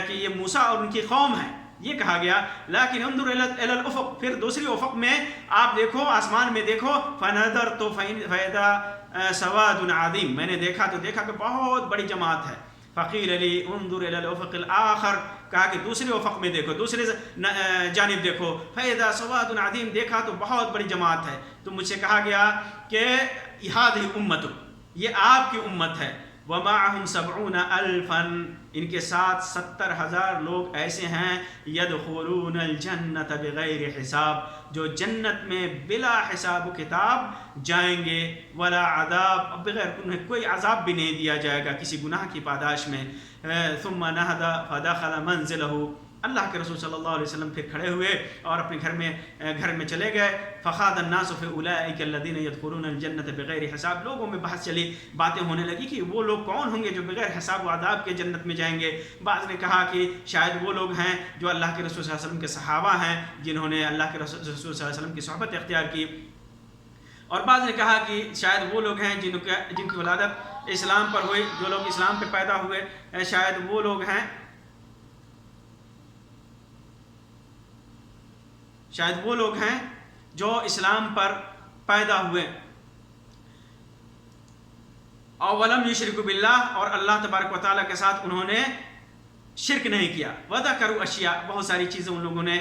کہ یہ موسیٰ اور ان کی قوم ہے، یہ کہا گیا۔ لیکن انظر الی الافق، پھر دوسری افق میں آپ دیکھو، آسمان میں دیکھو، فنظرت فاذا سواد عظیم، میں نے دیکھا تو دیکھا کہ بہت بڑی جماعت ہے۔ فقیل لی انظر الی الافق الاخر، کہا کہ دوسرے افق میں دیکھو، دوسرے جانب دیکھو، فاذا سواد عظیم، دیکھا تو بہت بڑی جماعت ہے، تو مجھ سے کہا گیا کہ ھذہ امتک، یہ آپ کی امت ہے، ومعہم 70,000، ان کے ساتھ 70,000 لوگ ایسے ہیں، یدخلون الجنت بغیر حساب، جو جنت میں بلا حساب و کتاب جائیں گے، ولا عذاب، بغیر انہیں کوئی عذاب بھی نہیں دیا جائے گا کسی گناہ کی پاداش میں۔ ثم نہض فدخل منزلہ، اللہ کے رسول صلی اللہ علیہ وسلم پھر کھڑے ہوئے اور اپنے گھر میں چلے گئے۔ فخاض الناس فی اولئک الذین یدخلون الجنۃ بغیر حساب، لوگوں میں بحث چلی، باتیں ہونے لگی کہ وہ لوگ کون ہوں گے جو بغیر حساب و عذاب کے جنت میں جائیں گے۔ بعض نے کہا کہ شاید وہ لوگ ہیں جو اللہ کے رسول صلی اللہ علیہ وسلم کے صحابہ ہیں، جنہوں نے اللہ کے رسول صلی اللہ علیہ وسلم کی صحبت اختیار کی، اور بعض نے کہا کہ شاید وہ لوگ ہیں جن کی ولادت اسلام پر ہوئی، جو لوگ اسلام پہ پیدا ہوئے، شاید وہ لوگ ہیں، جو اسلام پر پیدا ہوئے، اور ولم یشرکوا باللہ، اور اللہ تبارک و تعالیٰ کے ساتھ انہوں نے شرک نہیں کیا۔ وذکروا اشیاء، بہت ساری چیزیں ان لوگوں نے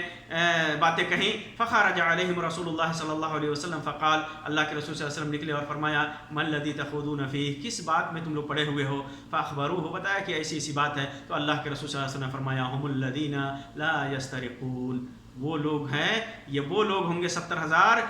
باتیں کہیں۔ فخرج علیہم رسول اللہ صلی اللہ علیہ وسلم فقال، اللہ کے رسول صلی اللہ علیہ وسلم نکلے اور فرمایا، ما الذی تخوضون فیہ، کس بات میں تم لوگ پڑے ہوئے ہو؟ فاخبروہ، بتایا کہ ایسی ایسی بات ہے، تو اللہ کے رسول صلی اللہ علیہ وسلم نے فرمایا، ہم الذین لا یسترقون، وہ لوگ ہیں، یہ وہ لوگ ہوں گے 70,000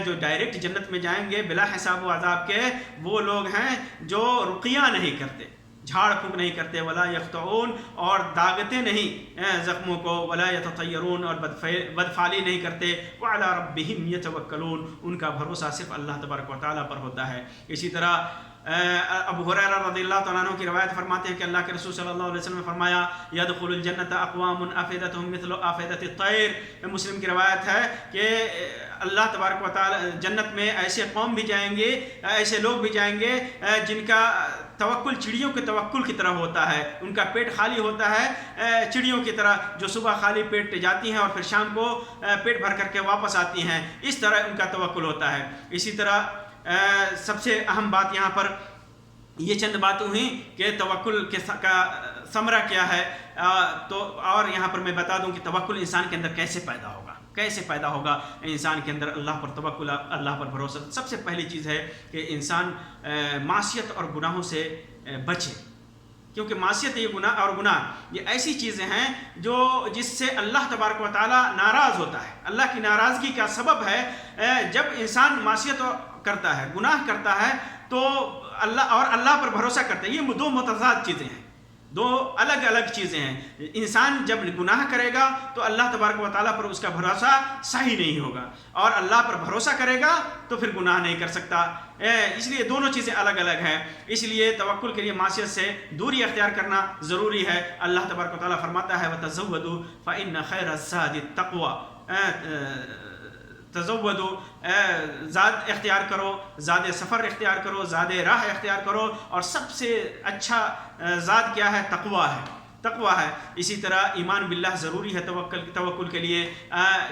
جو ڈائریکٹ جنت میں جائیں گے بلا حساب و عذاب کے، وہ لوگ ہیں جو رقیہ نہیں کرتے، جھاڑ پھونک نہیں کرتے، ولا یقطعون، اور داغتے نہیں زخموں کو، ولا یتطیرون، اور بدفعلی نہیں کرتے، وعلی ربہم یتوکلون، ان کا بھروسہ صرف اللہ تبارک و تعالیٰ پر ہوتا ہے۔ اسی طرح ابو ہریرہ رضی اللہ تعالیٰ عنہ کی روایت فرماتے ہیں کہ اللہ کے رسول صلی اللہ علیہ وسلم نے فرمایا، یدخل الجنت اقوام افئدتهم مثل افئدۃ الطیر، مسلم کی روایت ہے کہ اللہ تبارک و تعالیٰ جنت میں ایسے قوم بھی جائیں گے، ایسے لوگ بھی جائیں گے جن کا توکل چڑیوں کے توکل کی طرح ہوتا ہے، ان کا پیٹ خالی ہوتا ہے چڑیوں کی طرح، جو صبح خالی پیٹ جاتی ہیں اور پھر شام کو پیٹ بھر کر کے واپس آتی ہیں، اس طرح ان کا توکل ہوتا ہے۔ اسی طرح سب سے اہم بات یہاں پر یہ چند باتیں ہوئیں کہ توکل کا ثمرہ کیا ہے، تو اور یہاں پر میں بتا دوں کہ توکل انسان کے اندر کیسے پیدا ہوگا انسان کے اندر اللہ پر توکل، اللہ پر بھروسہ۔ سب سے پہلی چیز ہے کہ انسان معصیت اور گناہوں سے بچے، کیونکہ معصیت گناہ یہ ایسی چیزیں ہیں جس سے اللہ تبارک و تعالیٰ ناراض ہوتا ہے، اللہ کی ناراضگی کا سبب ہے۔ جب انسان معصیت کرتا ہے، گناہ کرتا ہے، تو اللہ پر بھروسہ کرتا ہے، یہ دو متضاد چیزیں ہیں، دو الگ الگ چیزیں ہیں۔ انسان جب گناہ کرے گا تو اللہ تبارک و تعالیٰ پر اس کا بھروسہ صحیح نہیں ہوگا، اور اللہ پر بھروسہ کرے گا تو پھر گناہ نہیں کر سکتا، اس لیے دونوں چیزیں الگ الگ ہیں۔ اس لیے توکل کے لیے معصیت سے دوری اختیار کرنا ضروری ہے۔ اللہ تبارک و تعالیٰ فرماتا ہے، وَتَزَوَّدُوا فَإِنَّ خَيْرَ الزَّادِ التَّقْوَىٰ، تزودو، زاد اختیار کرو، زاد سفر اختیار کرو، زاد راہ اختیار کرو، اور سب سے اچھا زاد کیا ہے؟ تقویٰ ہے، تقویٰ ہے۔ اسی طرح ایمان باللہ ضروری ہے توکل کے لیے،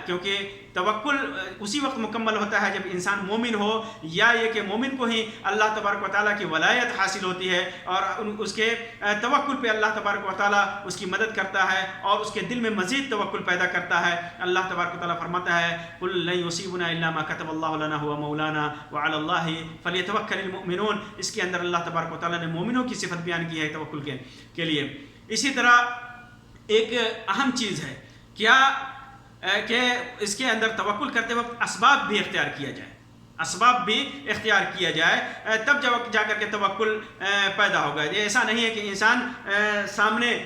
کیونکہ توکل اسی وقت مکمل ہوتا ہے جب انسان مومن ہو، یا یہ کہ مومن کو ہی اللہ تبارک و تعالیٰ کی ولایت حاصل ہوتی ہے، اور اس کے توکل پہ اللہ تبارک و تعالیٰ اس کی مدد کرتا ہے اور اس کے دل میں مزید توکل پیدا کرتا ہے۔ اللہ تبارک و تعالیٰ فرماتا ہے قُلْ لَن يُصِيبُنَا إِلَّا مَا كَتَبَ اللَّهُ لَنَا هُوَ مَوْلَانَا وَعَلَى اللَّهِ فَلْيَتَوَكَّلِ الْمُؤْمِنُونَ۔ اس کے اندر اللہ تبارک و تعالیٰ نے مومنوں کی صفت بیان کی ہے توکل کے لیے۔ اسی طرح ایک اہم چیز ہے کیا کہ اس کے اندر توکل کرتے وقت اسباب بھی اختیار کیا جائے، اسباب بھی اختیار کیا جائے، تب جا کر کے توکل پیدا ہوگا۔ یہ ایسا نہیں ہے کہ انسان سامنے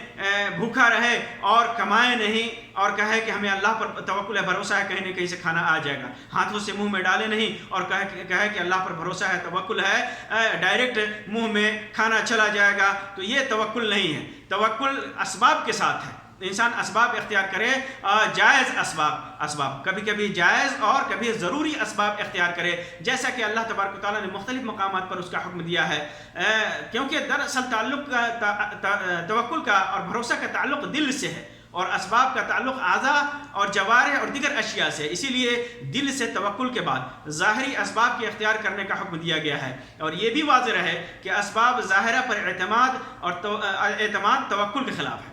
بھوکا رہے اور کمائے نہیں اور کہے کہ ہمیں اللہ پر توکل ہے، بھروسہ ہے، کہیں نہ کہیں سے کھانا آ جائے گا، ہاتھوں سے منہ میں ڈالے نہیں اور کہے کہ اللہ پر بھروسہ ہے، توکل ہے، ڈائریکٹ منہ میں کھانا چلا جائے گا، تو یہ توکل نہیں ہے۔ توکل اسباب کے ساتھ ہے، انسان اسباب اختیار کرے، جائز اسباب، کبھی کبھی جائز اور کبھی ضروری اسباب اختیار کرے، جیسا کہ اللہ تبارک و تعالیٰ نے مختلف مقامات پر اس کا حکم دیا ہے، کیونکہ دراصل توکل کا اور بھروسہ کا تعلق دل سے ہے، اور اسباب کا تعلق اعضاء اور جوارح اور دیگر اشیاء سے، اسی لیے دل سے توکل کے بعد ظاہری اسباب کے اختیار کرنے کا حکم دیا گیا ہے۔ اور یہ بھی واضح رہے کہ اسباب ظاہرہ پر اعتماد توکل کے خلاف ہے۔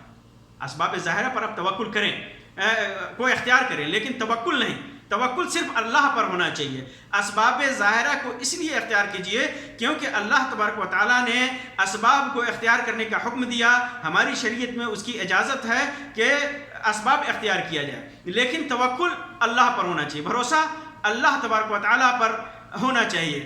اسباب ظاہرہ پر آپ توکل کریں، کو اختیار کریں، لیکن توکل نہیں، توکل صرف اللہ پر ہونا چاہیے۔ اسباب ظاہرہ کو اس لیے اختیار کیجئے کیونکہ اللہ تبارک و تعالیٰ نے اسباب کو اختیار کرنے کا حکم دیا، ہماری شریعت میں اس کی اجازت ہے کہ اسباب اختیار کیا جائے، لیکن توکل اللہ پر ہونا چاہیے، بھروسہ اللہ تبارک و تعالیٰ پر ہونا چاہیے۔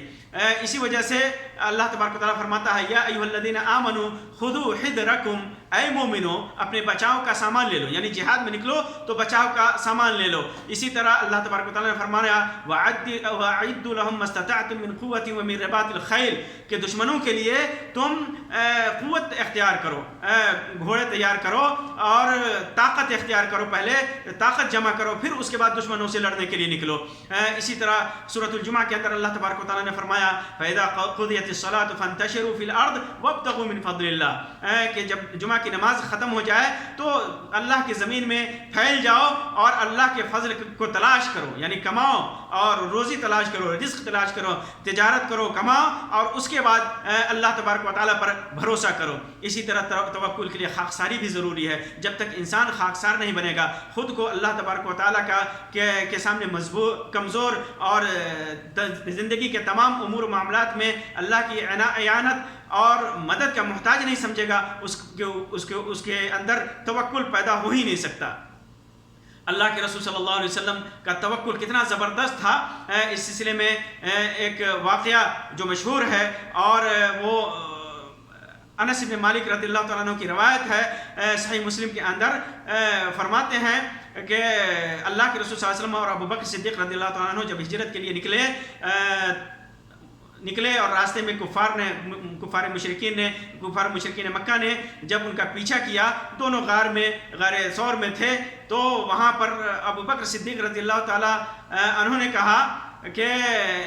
اسی وجہ سے اللہ تبارک و تعالیٰ فرماتا ہے یا ایھا الذین آمنوا خذوا حذرکم، اے مومنو اپنے بچاؤ کا سامان لے لو، یعنی جہاد میں نکلو تو بچاؤ کا سامان لے لو۔ اسی طرح اللہ تبارک و تعالیٰ نے فرمایا وَأَعِدُّوا لَهُم مَّا اسْتَطَعْتُم مِّن قُوَّةٍ وَمِن رِّبَاطِ الْخَيْلِ، کہ دشمنوں کے لیے تم قوت اختیار کرو، گھوڑے تیار کرو اور طاقت اختیار کرو، پہلے طاقت جمع کرو، پھر اس کے بعد دشمنوں سے لڑنے کے لیے نکلو۔ اسی طرح سورۃ الجمعہ کے اندر اللہ تبارک و تعالیٰ نے فرمایا فَإِذَا قُضِيَتِ الصَّلَاةُ فَانتَشِرُوا فِي الْأَرْضِ وَابْتَغُوا مِن فَضْلِ اللَّهِ، کہ جب جمعہ کی نماز ختم ہو جائے تو اللہ کی زمین میں پھیل جاؤ اور اللہ کے فضل کو تلاش کرو، یعنی کماؤ اور روزی تلاش کرو، رزق تلاش کرو، تجارت کرو، کماؤ، اور اس کے بعد اللہ تبارک و تعالیٰ پر بھروسہ کرو۔ اسی طرح توکل کے لیے خاکساری بھی ضروری ہے۔ جب تک انسان خاکسار نہیں بنے گا، خود کو اللہ تبارک و تعالیٰ کے سامنے مضبوط، کمزور اور زندگی کے تمام امور و معاملات میں اللہ کی اعانت اور مدد کا محتاج نہیں سمجھے گا، اس کے اندر توکل پیدا ہو ہی نہیں سکتا۔ اللہ کے رسول صلی اللہ علیہ وسلم کا توکل کتنا زبردست تھا، اس سلسلے میں ایک واقعہ جو مشہور ہے، اور وہ انس بن مالک رضی اللہ تعالیٰ عنہ کی روایت ہے، صحیح مسلم کے اندر فرماتے ہیں کہ اللہ کے رسول صلی اللہ علیہ وسلم اور ابو بکر صدیق رضی اللہ تعالیٰ عنہ جب ہجرت کے لیے نکلے اور راستے میں کفار مشرکین مکہ نے جب ان کا پیچھا کیا، دونوں غار ثور میں تھے، تو وہاں پر ابو بکر صدیق رضی اللہ تعالیٰ عنہ نے کہا کہ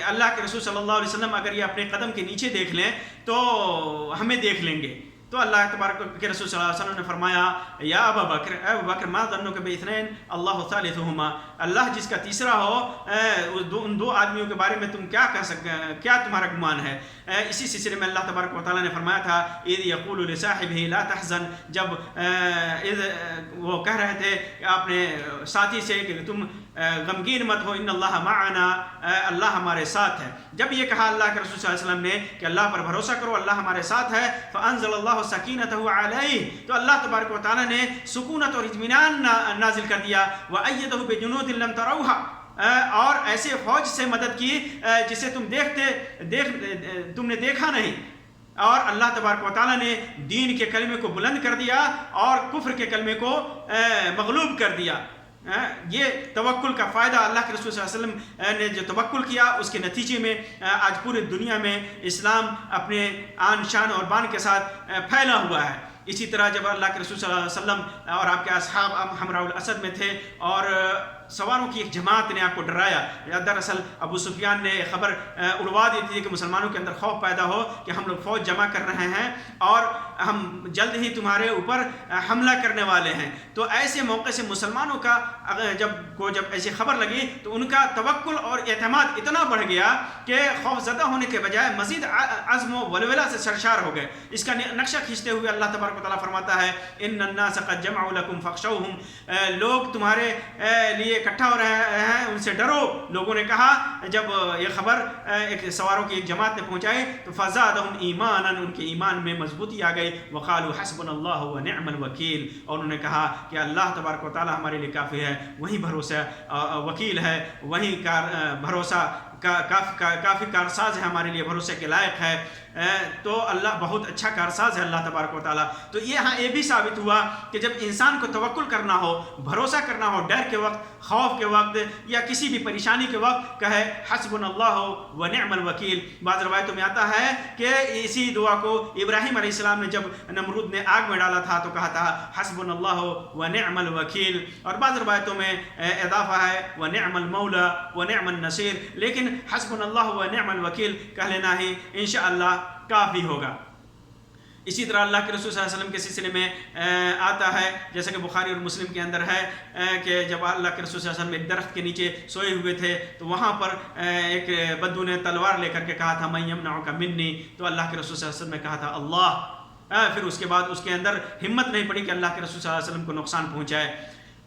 اللہ کے رسول صلی اللہ علیہ وسلم اگر یہ اپنے قدم کے نیچے دیکھ لیں تو ہمیں دیکھ لیں گے۔ تو اللہ تبارک کے رسول صلی اللہ علیہ وسلم نے فرمایا یا ابا بکر، اے ابو بکر ما ظنک باثنین اللہ ثالثہما، اللہ جس کا تیسرا ہو، ان دو آدمیوں کے بارے میں تم کیا کہہ سکتے ہیں، کیا تمہارا گمان ہے؟ اسی سلسلے میں اللہ تبارک و تعالیٰ نے فرمایا تھا اذ یقول لصاحبہ لا تحزن، جب وہ کہہ رہے تھے اپنے ساتھی سے کہ تم غمگین مت ہو، ان اللہ معنا، اللہ ہمارے ساتھ ہے۔ جب یہ کہا اللہ کے رسول صلی اللہ علیہ وسلم نے کہ اللہ پر بھروسہ کرو، اللہ ہمارے ساتھ ہے، فانزل اللہ سکینتہ علیہ، تو اللہ تبارک و تعالیٰ نے سکونت اور اطمینان نازل کر دیا، وأیدہ بجنود لم تروها، اور ایسے فوج سے مدد کی جسے تم نے دیکھا نہیں، اور اللہ تبارک و تعالیٰ نے دین کے کلمے کو بلند کر دیا اور کفر کے کلمے کو مغلوب کر دیا۔ یہ توکل کا فائدہ اللہ کے رسول صلی اللہ علیہ وسلم نے جو توکل کیا، اس کے نتیجے میں آج پورے دنیا میں اسلام اپنے آن شان اور بان کے ساتھ پھیلا ہوا ہے۔ اسی طرح جب اللہ کے رسول صلی اللہ علیہ وسلم اور آپ کے اصحاب حمراء الاسد میں تھے اور سواروں کی ایک جماعت نے آپ کو ڈرایا۔ دراصل ابو سفیان نے خبر اڑوا دی تھی کہ مسلمانوں کے اندر خوف پیدا ہو کہ ہم لوگ فوج جمع کر رہے ہیں اور ہم جلد ہی تمہارے اوپر حملہ کرنے والے ہیں۔ تو ایسے موقع سے مسلمانوں کا جب ایسی خبر لگی تو ان کا توکل اور اعتماد اتنا بڑھ گیا کہ خوف زدہ ہونے کے بجائے مزید عزم و ولولہ سے سرشار ہو گئے۔ اس کا نقشہ کھینچتے ہوئے اللہ تبارک و تعالیٰ فرماتا ہے ان الناس قد جمعوا لکم فاخشوہم، لوگ تمہارے لیے اکٹھا ہو رہے ہیں، ان سے ڈرو۔ لوگوں نے کہا جب یہ خبر ایک سواروں کی ایک جماعت نے پہنچائی تو فزادہم ایمانا، ان کے ایمان میں مضبوطی آ گئی۔ وقالوا حسبنا اللہ ونعم الوکیل، اور انہوں نے کہا کہ اللہ تبارک و تعالیٰ ہمارے لیے کافی ہے، وہی بھروسہ وکیل ہے، وہی بھروسہ کافی کارساز ہے، ہمارے لیے بھروسے کے لائق ہے۔ تو اللہ بہت اچھا کارساز ہے اللہ تبارک و تعالیٰ۔ تو یہ بھی ثابت ہوا کہ جب انسان کو توکل کرنا ہو، بھروسہ کرنا ہو، ڈر کے وقت، خوف کے وقت یا کسی بھی پریشانی کے وقت کہے حسبنا اللہ ونعم الوکیل۔ بعض روایتوں میں آتا ہے کہ اسی دعا کو ابراہیم علیہ السلام نے جب نمرود نے آگ میں ڈالا تھا تو کہا تھا حسبنا اللہ ونعم الوکیل، اور بعض روایتوں میں اضافہ ہے ونعم المولا ونعم النصیر، لیکن حسبنا اللہ ونعم الوکیل کہہ لینا ہی انشاءاللہ کافی ہوگا۔ اسی طرح اللہ کے رسول صلی اللہ علیہ وسلم کے سلسلے میں آتا ہے، جیسا کہ بخاری اور مسلم کے اندر ہے کہ جب اللہ کے رسول صلی اللہ علیہ وسلم ایک درخت کے نیچے سوئے ہوئے تھے تو وہاں پر ایک بدو نے تلوار لے کر کے کہا تھا من یمنعک منی، تو اللہ کے رسول صلی اللہ علیہ وسلم نے کہا تھا اللہ۔ پھر اس کے بعد اس کے اندر ہمت نہیں پڑی کہ اللہ کے رسول صلی اللہ علیہ وسلم کو نقصان پہنچائے۔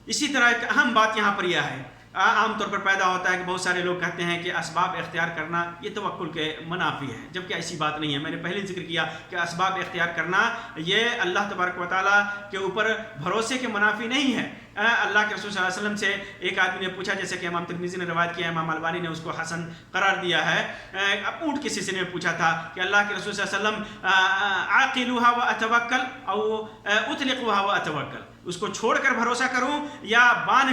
اسی طرح ایک اہم بات یہاں پر یہ ہے، عام طور پر پیدا ہوتا ہے کہ بہت سارے لوگ کہتے ہیں کہ اسباب اختیار کرنا یہ توکل کے منافی ہے، جبکہ ایسی بات نہیں ہے۔ میں نے پہلے ذکر کیا کہ اسباب اختیار کرنا یہ اللہ تبارک و تعالیٰ کے اوپر بھروسے کے منافی نہیں ہے۔ اللہ کے رسول صلی اللہ علیہ وسلم سے ایک آدمی نے پوچھا، جیسے کہ امام ترمذی نے روایت کیا ہے، امام البانی نے اس کو حسن قرار دیا ہے، اونٹ کے سلسلے میں پوچھا تھا کہ اللہ کے رسول صلی اللہ علیہ وسلم عاقلوها واتوکل او اطلقوها واتوکل، اس کو چھوڑ کر بھروسہ کروں یا باندھ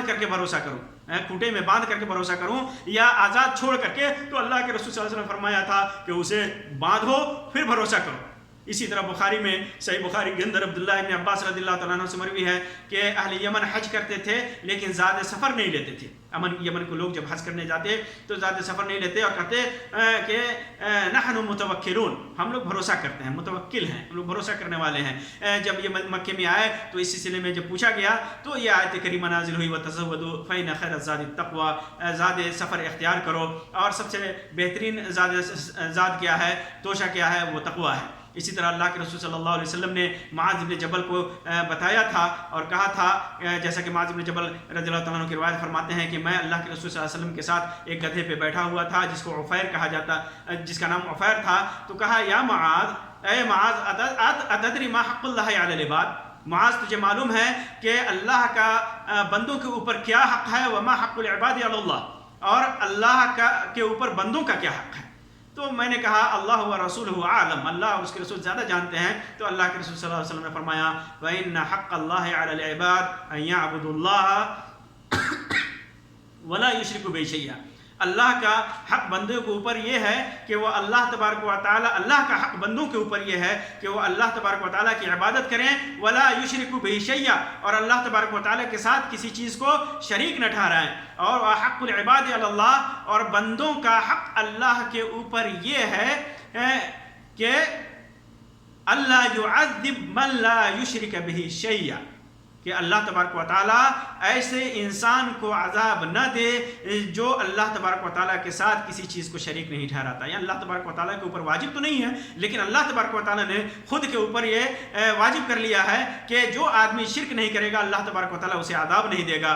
کر کے بھروسہ کروں، کھوٹے میں باندھ کر کے بھروسہ کروں یا آزاد چھوڑ کر کے؟ تو اللہ کے رسول صلی اللہ علیہ وسلم نے فرمایا تھا کہ اسے باندھو پھر بھروسہ کرو۔ اسی طرح بخاری میں، صحیح بخاری کے اندر عبداللہ ابن عباس رضی اللہ تعالیٰ عنہ سے مروی ہے کہ اہل یمن حج کرتے تھے لیکن زیادہ سفر نہیں لیتے تھے۔ یمن کو لوگ جب حج کرنے جاتے تو زیادہ سفر نہیں لیتے اور کہتے کہ نحن متوکلون، ہم لوگ بھروسہ کرتے ہیں، متوکل ہیں، ہم لوگ بھروسہ کرنے والے ہیں۔ جب یہ مکے میں آئے تو اس سلسلے میں جب پوچھا گیا تو یہ آیت کریمہ نازل ہوئی وتزودوا فإن خیر الزاد التقوی، زاد سفر اختیار کرو اور سب سے بہترین زاد کیا ہے، توشہ کیا ہے، وہ تقوی ہے۔ اسی طرح اللہ کے رسول صلی اللہ علیہ وسلم نے معاذ بن جبل کو بتایا تھا اور کہا تھا، جیسا کہ معاذ بن جبل رضی اللہ تعالیٰ عنہ کی روایت فرماتے ہیں کہ میں اللہ کے رسول صلی اللہ علیہ وسلم کے ساتھ ایک گدھے پہ بیٹھا ہوا تھا جس کو عفیر کہا جاتا، جس کا نام عفیر تھا، تو کہا یا معاذ، اے معاذ اتدری ما حق اللہ علی العباد، معاذ تجھے معلوم ہے کہ اللہ کا بندوں کے اوپر کیا حق ہے، وما حق العباد علی اللہ، اور اللہ کے اوپر بندوں کا کیا حق ہے؟ تو میں نے کہا اللہ و رسولہ اعلم، اللہ اور اس کے رسول زیادہ جانتے ہیں۔ تو اللہ کے رسول صلی اللہ علیہ وسلم نے فرمایا وَإِنَّ حَقَّ اللَّهِ عَلَى الْعِبَادِ أَن يَعْبُدُوا اللَّهَ وَلَا يُشْرِكُوا بِهِ شَيْئًا، اللہ کا حق بندوں کے اوپر یہ ہے کہ وہ اللہ تبارک و تعالیٰ، اللہ کا حق بندوں کے اوپر یہ ہے کہ وہ اللہ تبارک و تعالیٰ کی عبادت کریں، ولا یشرکوا بہ شیئا، اور اللہ تبارک و تعالیٰ کے ساتھ کسی چیز کو شریک نہ ٹھہرائیں، اور حق العباد علی اللہ، اور بندوں کا حق اللہ کے اوپر یہ ہے کہ اللہ یعذب من لا یشرک بہ شیئا، کہ اللہ تبارک و تعالیٰ ایسے انسان کو عذاب نہ دے جو اللہ تبارک و تعالیٰ کے ساتھ کسی چیز کو شریک نہیں ٹھہراتا۔ یعنی اللہ تبارک و تعالیٰ کے اوپر واجب تو نہیں ہے، لیکن اللہ تبارک و تعالیٰ نے خود کے اوپر یہ واجب کر لیا ہے کہ جو آدمی شرک نہیں کرے گا اللہ تبارک و تعالیٰ اسے عذاب نہیں دے گا۔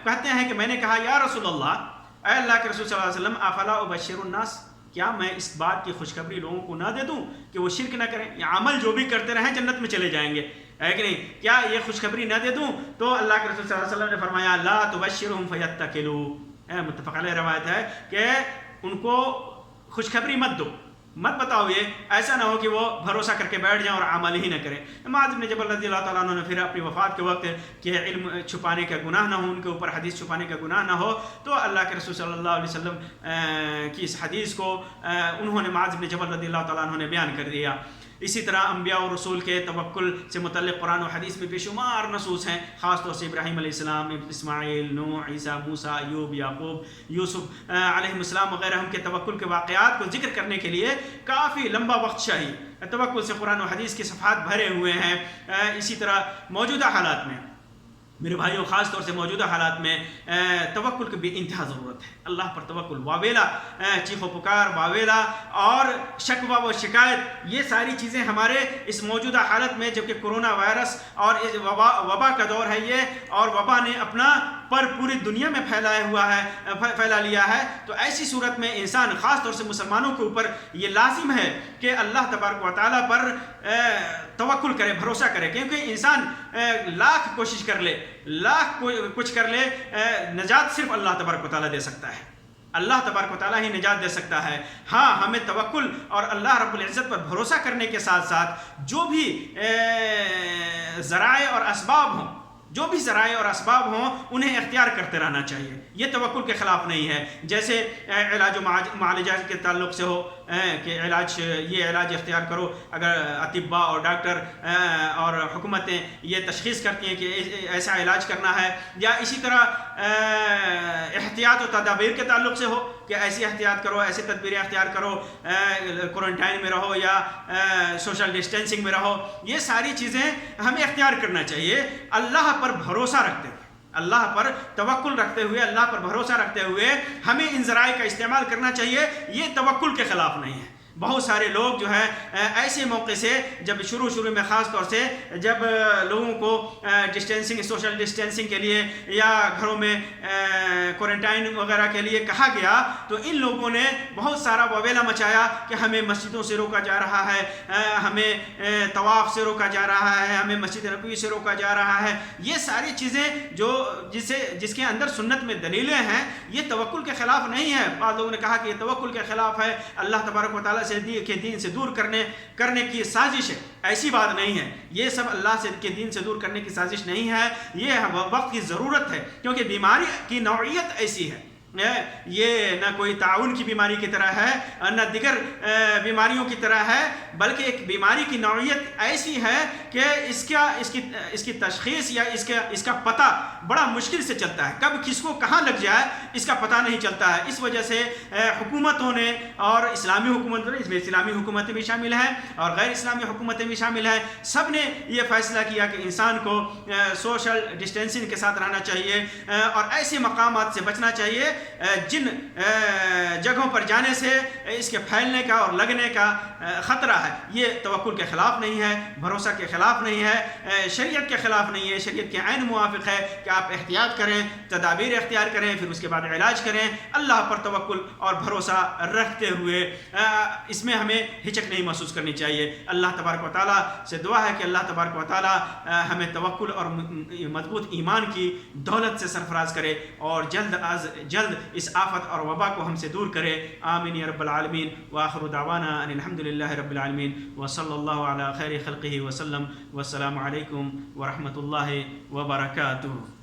کہتے ہیں کہ میں نے کہا یا رسول اللہ، اے اللہ کے رسول صلی اللہ علیہ وسلم، افلا ابشر الناس، کیا میں اس بات کی خوشخبری لوگوں کو نہ دے دوں کہ وہ شرک نہ کریں، یا عمل جو بھی کرتے رہیں جنت میں چلے جائیں گے، ہے کہ نہیں؟ کیا یہ خوشخبری نہ دے دوں؟ تو اللہ کے رسول صلی اللہ علیہ وسلم نے فرمایا لا تبشرهم فیتکلوا، متفق علیہ روایت ہے کہ ان کو خوشخبری مت دو، مت بتاؤ، یہ ایسا نہ ہو کہ وہ بھروسہ کر کے بیٹھ جائیں اور عمل ہی نہ کریں۔ معاذ بن جبل رضی اللہ تعالیٰ عنہ نے پھر اپنی وفات کے وقت کہ علم چھپانے کا گناہ نہ ہو، ان کے اوپر حدیث چھپانے کا گناہ نہ ہو، تو اللہ کے رسول صلی اللہ علیہ وسلم کی اس حدیث کو انہوں نے معاذ بن جبل رضی اللہ تعالیٰ عنہ نے بیان کر دیا۔ اسی طرح انبیاء و رسول کے توکل سے متعلق قرآن و حدیث میں بے شمار نصوص ہیں، خاص طور سے ابراہیم علیہ السلام، اسماعیل، نوح، عیسیٰ، موسیٰ، ایوب، یعقوب، یوسف علیہ السلام وغیرہ ہم کے توکل کے واقعات کو ذکر کرنے کے لیے کافی لمبا وقت چاہیے۔ توکل سے قرآن و حدیث کے صفحات بھرے ہوئے ہیں۔ اسی طرح موجودہ حالات میں میرے بھائیوں، خاص طور سے موجودہ حالات میں توکل کی بے انتہا ضرورت ہے۔ اللہ پر توکل، واویلا، چیخ و پکار، واویلا اور شکوہ و شکایت، یہ ساری چیزیں ہمارے اس موجودہ حالت میں، جبکہ کرونا وائرس اور وبا کا دور ہے یہ، اور وبا نے اپنا پر پوری دنیا میں پھیلا لیا ہے، تو ایسی صورت میں انسان، خاص طور سے مسلمانوں کے اوپر یہ لازم ہے کہ اللہ تبارک و تعالیٰ پر توکل کرے، بھروسہ کرے، کیونکہ انسان لاکھ کوشش کر لے، لاکھ کچھ کر لے، نجات صرف اللہ تبارک و تعالیٰ دے سکتا ہے۔ اللہ تبارک و تعالیٰ ہی نجات دے سکتا ہے۔ ہاں، ہمیں توکل اور اللہ رب العزت پر بھروسہ کرنے کے ساتھ ساتھ جو بھی ذرائع اور اسباب ہوں انہیں اختیار کرتے رہنا چاہیے۔ یہ توکل کے خلاف نہیں ہے۔ جیسے علاج و معالجات کے تعلق سے ہو کہ یہ علاج اختیار کرو، اگر اطباء اور ڈاکٹر اور حکومتیں یہ تشخیص کرتی ہیں کہ ایسا علاج کرنا ہے، یا اسی طرح احتیاط و تدابیر کے تعلق سے ہو کہ ایسی احتیاط کرو، ایسی تدبیریں اختیار کرو، کوارنٹائن میں رہو یا سوشل ڈسٹینسنگ میں رہو، یہ ساری چیزیں ہمیں اختیار کرنا چاہیے اللہ پر بھروسہ رکھتے ہوئے، اللہ پر توکل رکھتے ہوئے، اللہ پر بھروسہ رکھتے ہوئے ہمیں ان ذرائع کا استعمال کرنا چاہیے۔ یہ توکل کے خلاف نہیں ہے۔ بہت سارے لوگ جو ہے ایسے موقع سے، جب شروع میں خاص طور سے جب لوگوں کو سوشل ڈسٹینسنگ کے لیے یا گھروں میں کوارنٹائن وغیرہ کے لیے کہا گیا، تو ان لوگوں نے بہت سارا وبیلا مچایا کہ ہمیں مسجدوں سے روکا جا رہا ہے، ہمیں طواف سے روکا جا رہا ہے، ہمیں مسجد نبوی سے روکا جا رہا ہے۔ یہ ساری چیزیں جس کے اندر سنت میں دلیلیں ہیں، یہ توکل کے خلاف نہیں ہے۔ بعض لوگوں نے کہا کہ یہ توکل کے خلاف ہے، اللہ تبارک و تعالیٰ کے دین سے دور کرنے کی سازش ہے۔ ایسی بات نہیں ہے، یہ سب اللہ کے دین سے دور کرنے کی سازش نہیں ہے، یہ وقت کی ضرورت ہے، کیونکہ بیماری کی نوعیت ایسی ہے، یہ نہ کوئی تعاون کی بیماری کی طرح ہے، نہ دیگر بیماریوں کی طرح ہے، بلکہ ایک بیماری کی نوعیت ایسی ہے کہ اس کی تشخیص یا اس کا پتہ بڑا مشکل سے چلتا ہے، کب کس کو کہاں لگ جائے اس کا پتہ نہیں چلتا ہے۔ اس وجہ سے حکومتوں نے، اور اسلامی حکومتوں نے، اس میں اسلامی حکومتیں بھی شامل ہیں اور غیر اسلامی حکومتیں بھی شامل ہیں، سب نے یہ فیصلہ کیا کہ انسان کو سوشل ڈسٹینسنگ کے ساتھ رہنا چاہیے اور ایسے مقامات سے بچنا چاہیے جن جگہوں پر جانے سے اس کے پھیلنے کا اور لگنے کا خطرہ ہے۔ یہ توکل کے خلاف نہیں ہے، بھروسہ کے خلاف نہیں ہے، شریعت کے خلاف نہیں ہے، شریعت کے عین موافق ہے کہ آپ احتیاط کریں، تدابیر اختیار کریں، پھر اس کے بعد علاج کریں، اللہ پر توکل اور بھروسہ رکھتے ہوئے۔ اس میں ہمیں ہچک نہیں محسوس کرنی چاہیے۔ اللہ تبارک و تعالیٰ سے دعا ہے کہ اللہ تبارک و تعالیٰ ہمیں توکل اور مضبوط ایمان کی دولت سے سرفراز کرے اور جلد از جلد اس آفت اور وبا کو ہم سے دور کرے۔ آمین یا رب العالمین۔ وآخر دعوانا ان الحمد للہ رب العالمین، وصلی اللہ علی خیر خلقہ وسلم، والسلام علیکم ورحمۃ اللہ وبرکاتہ۔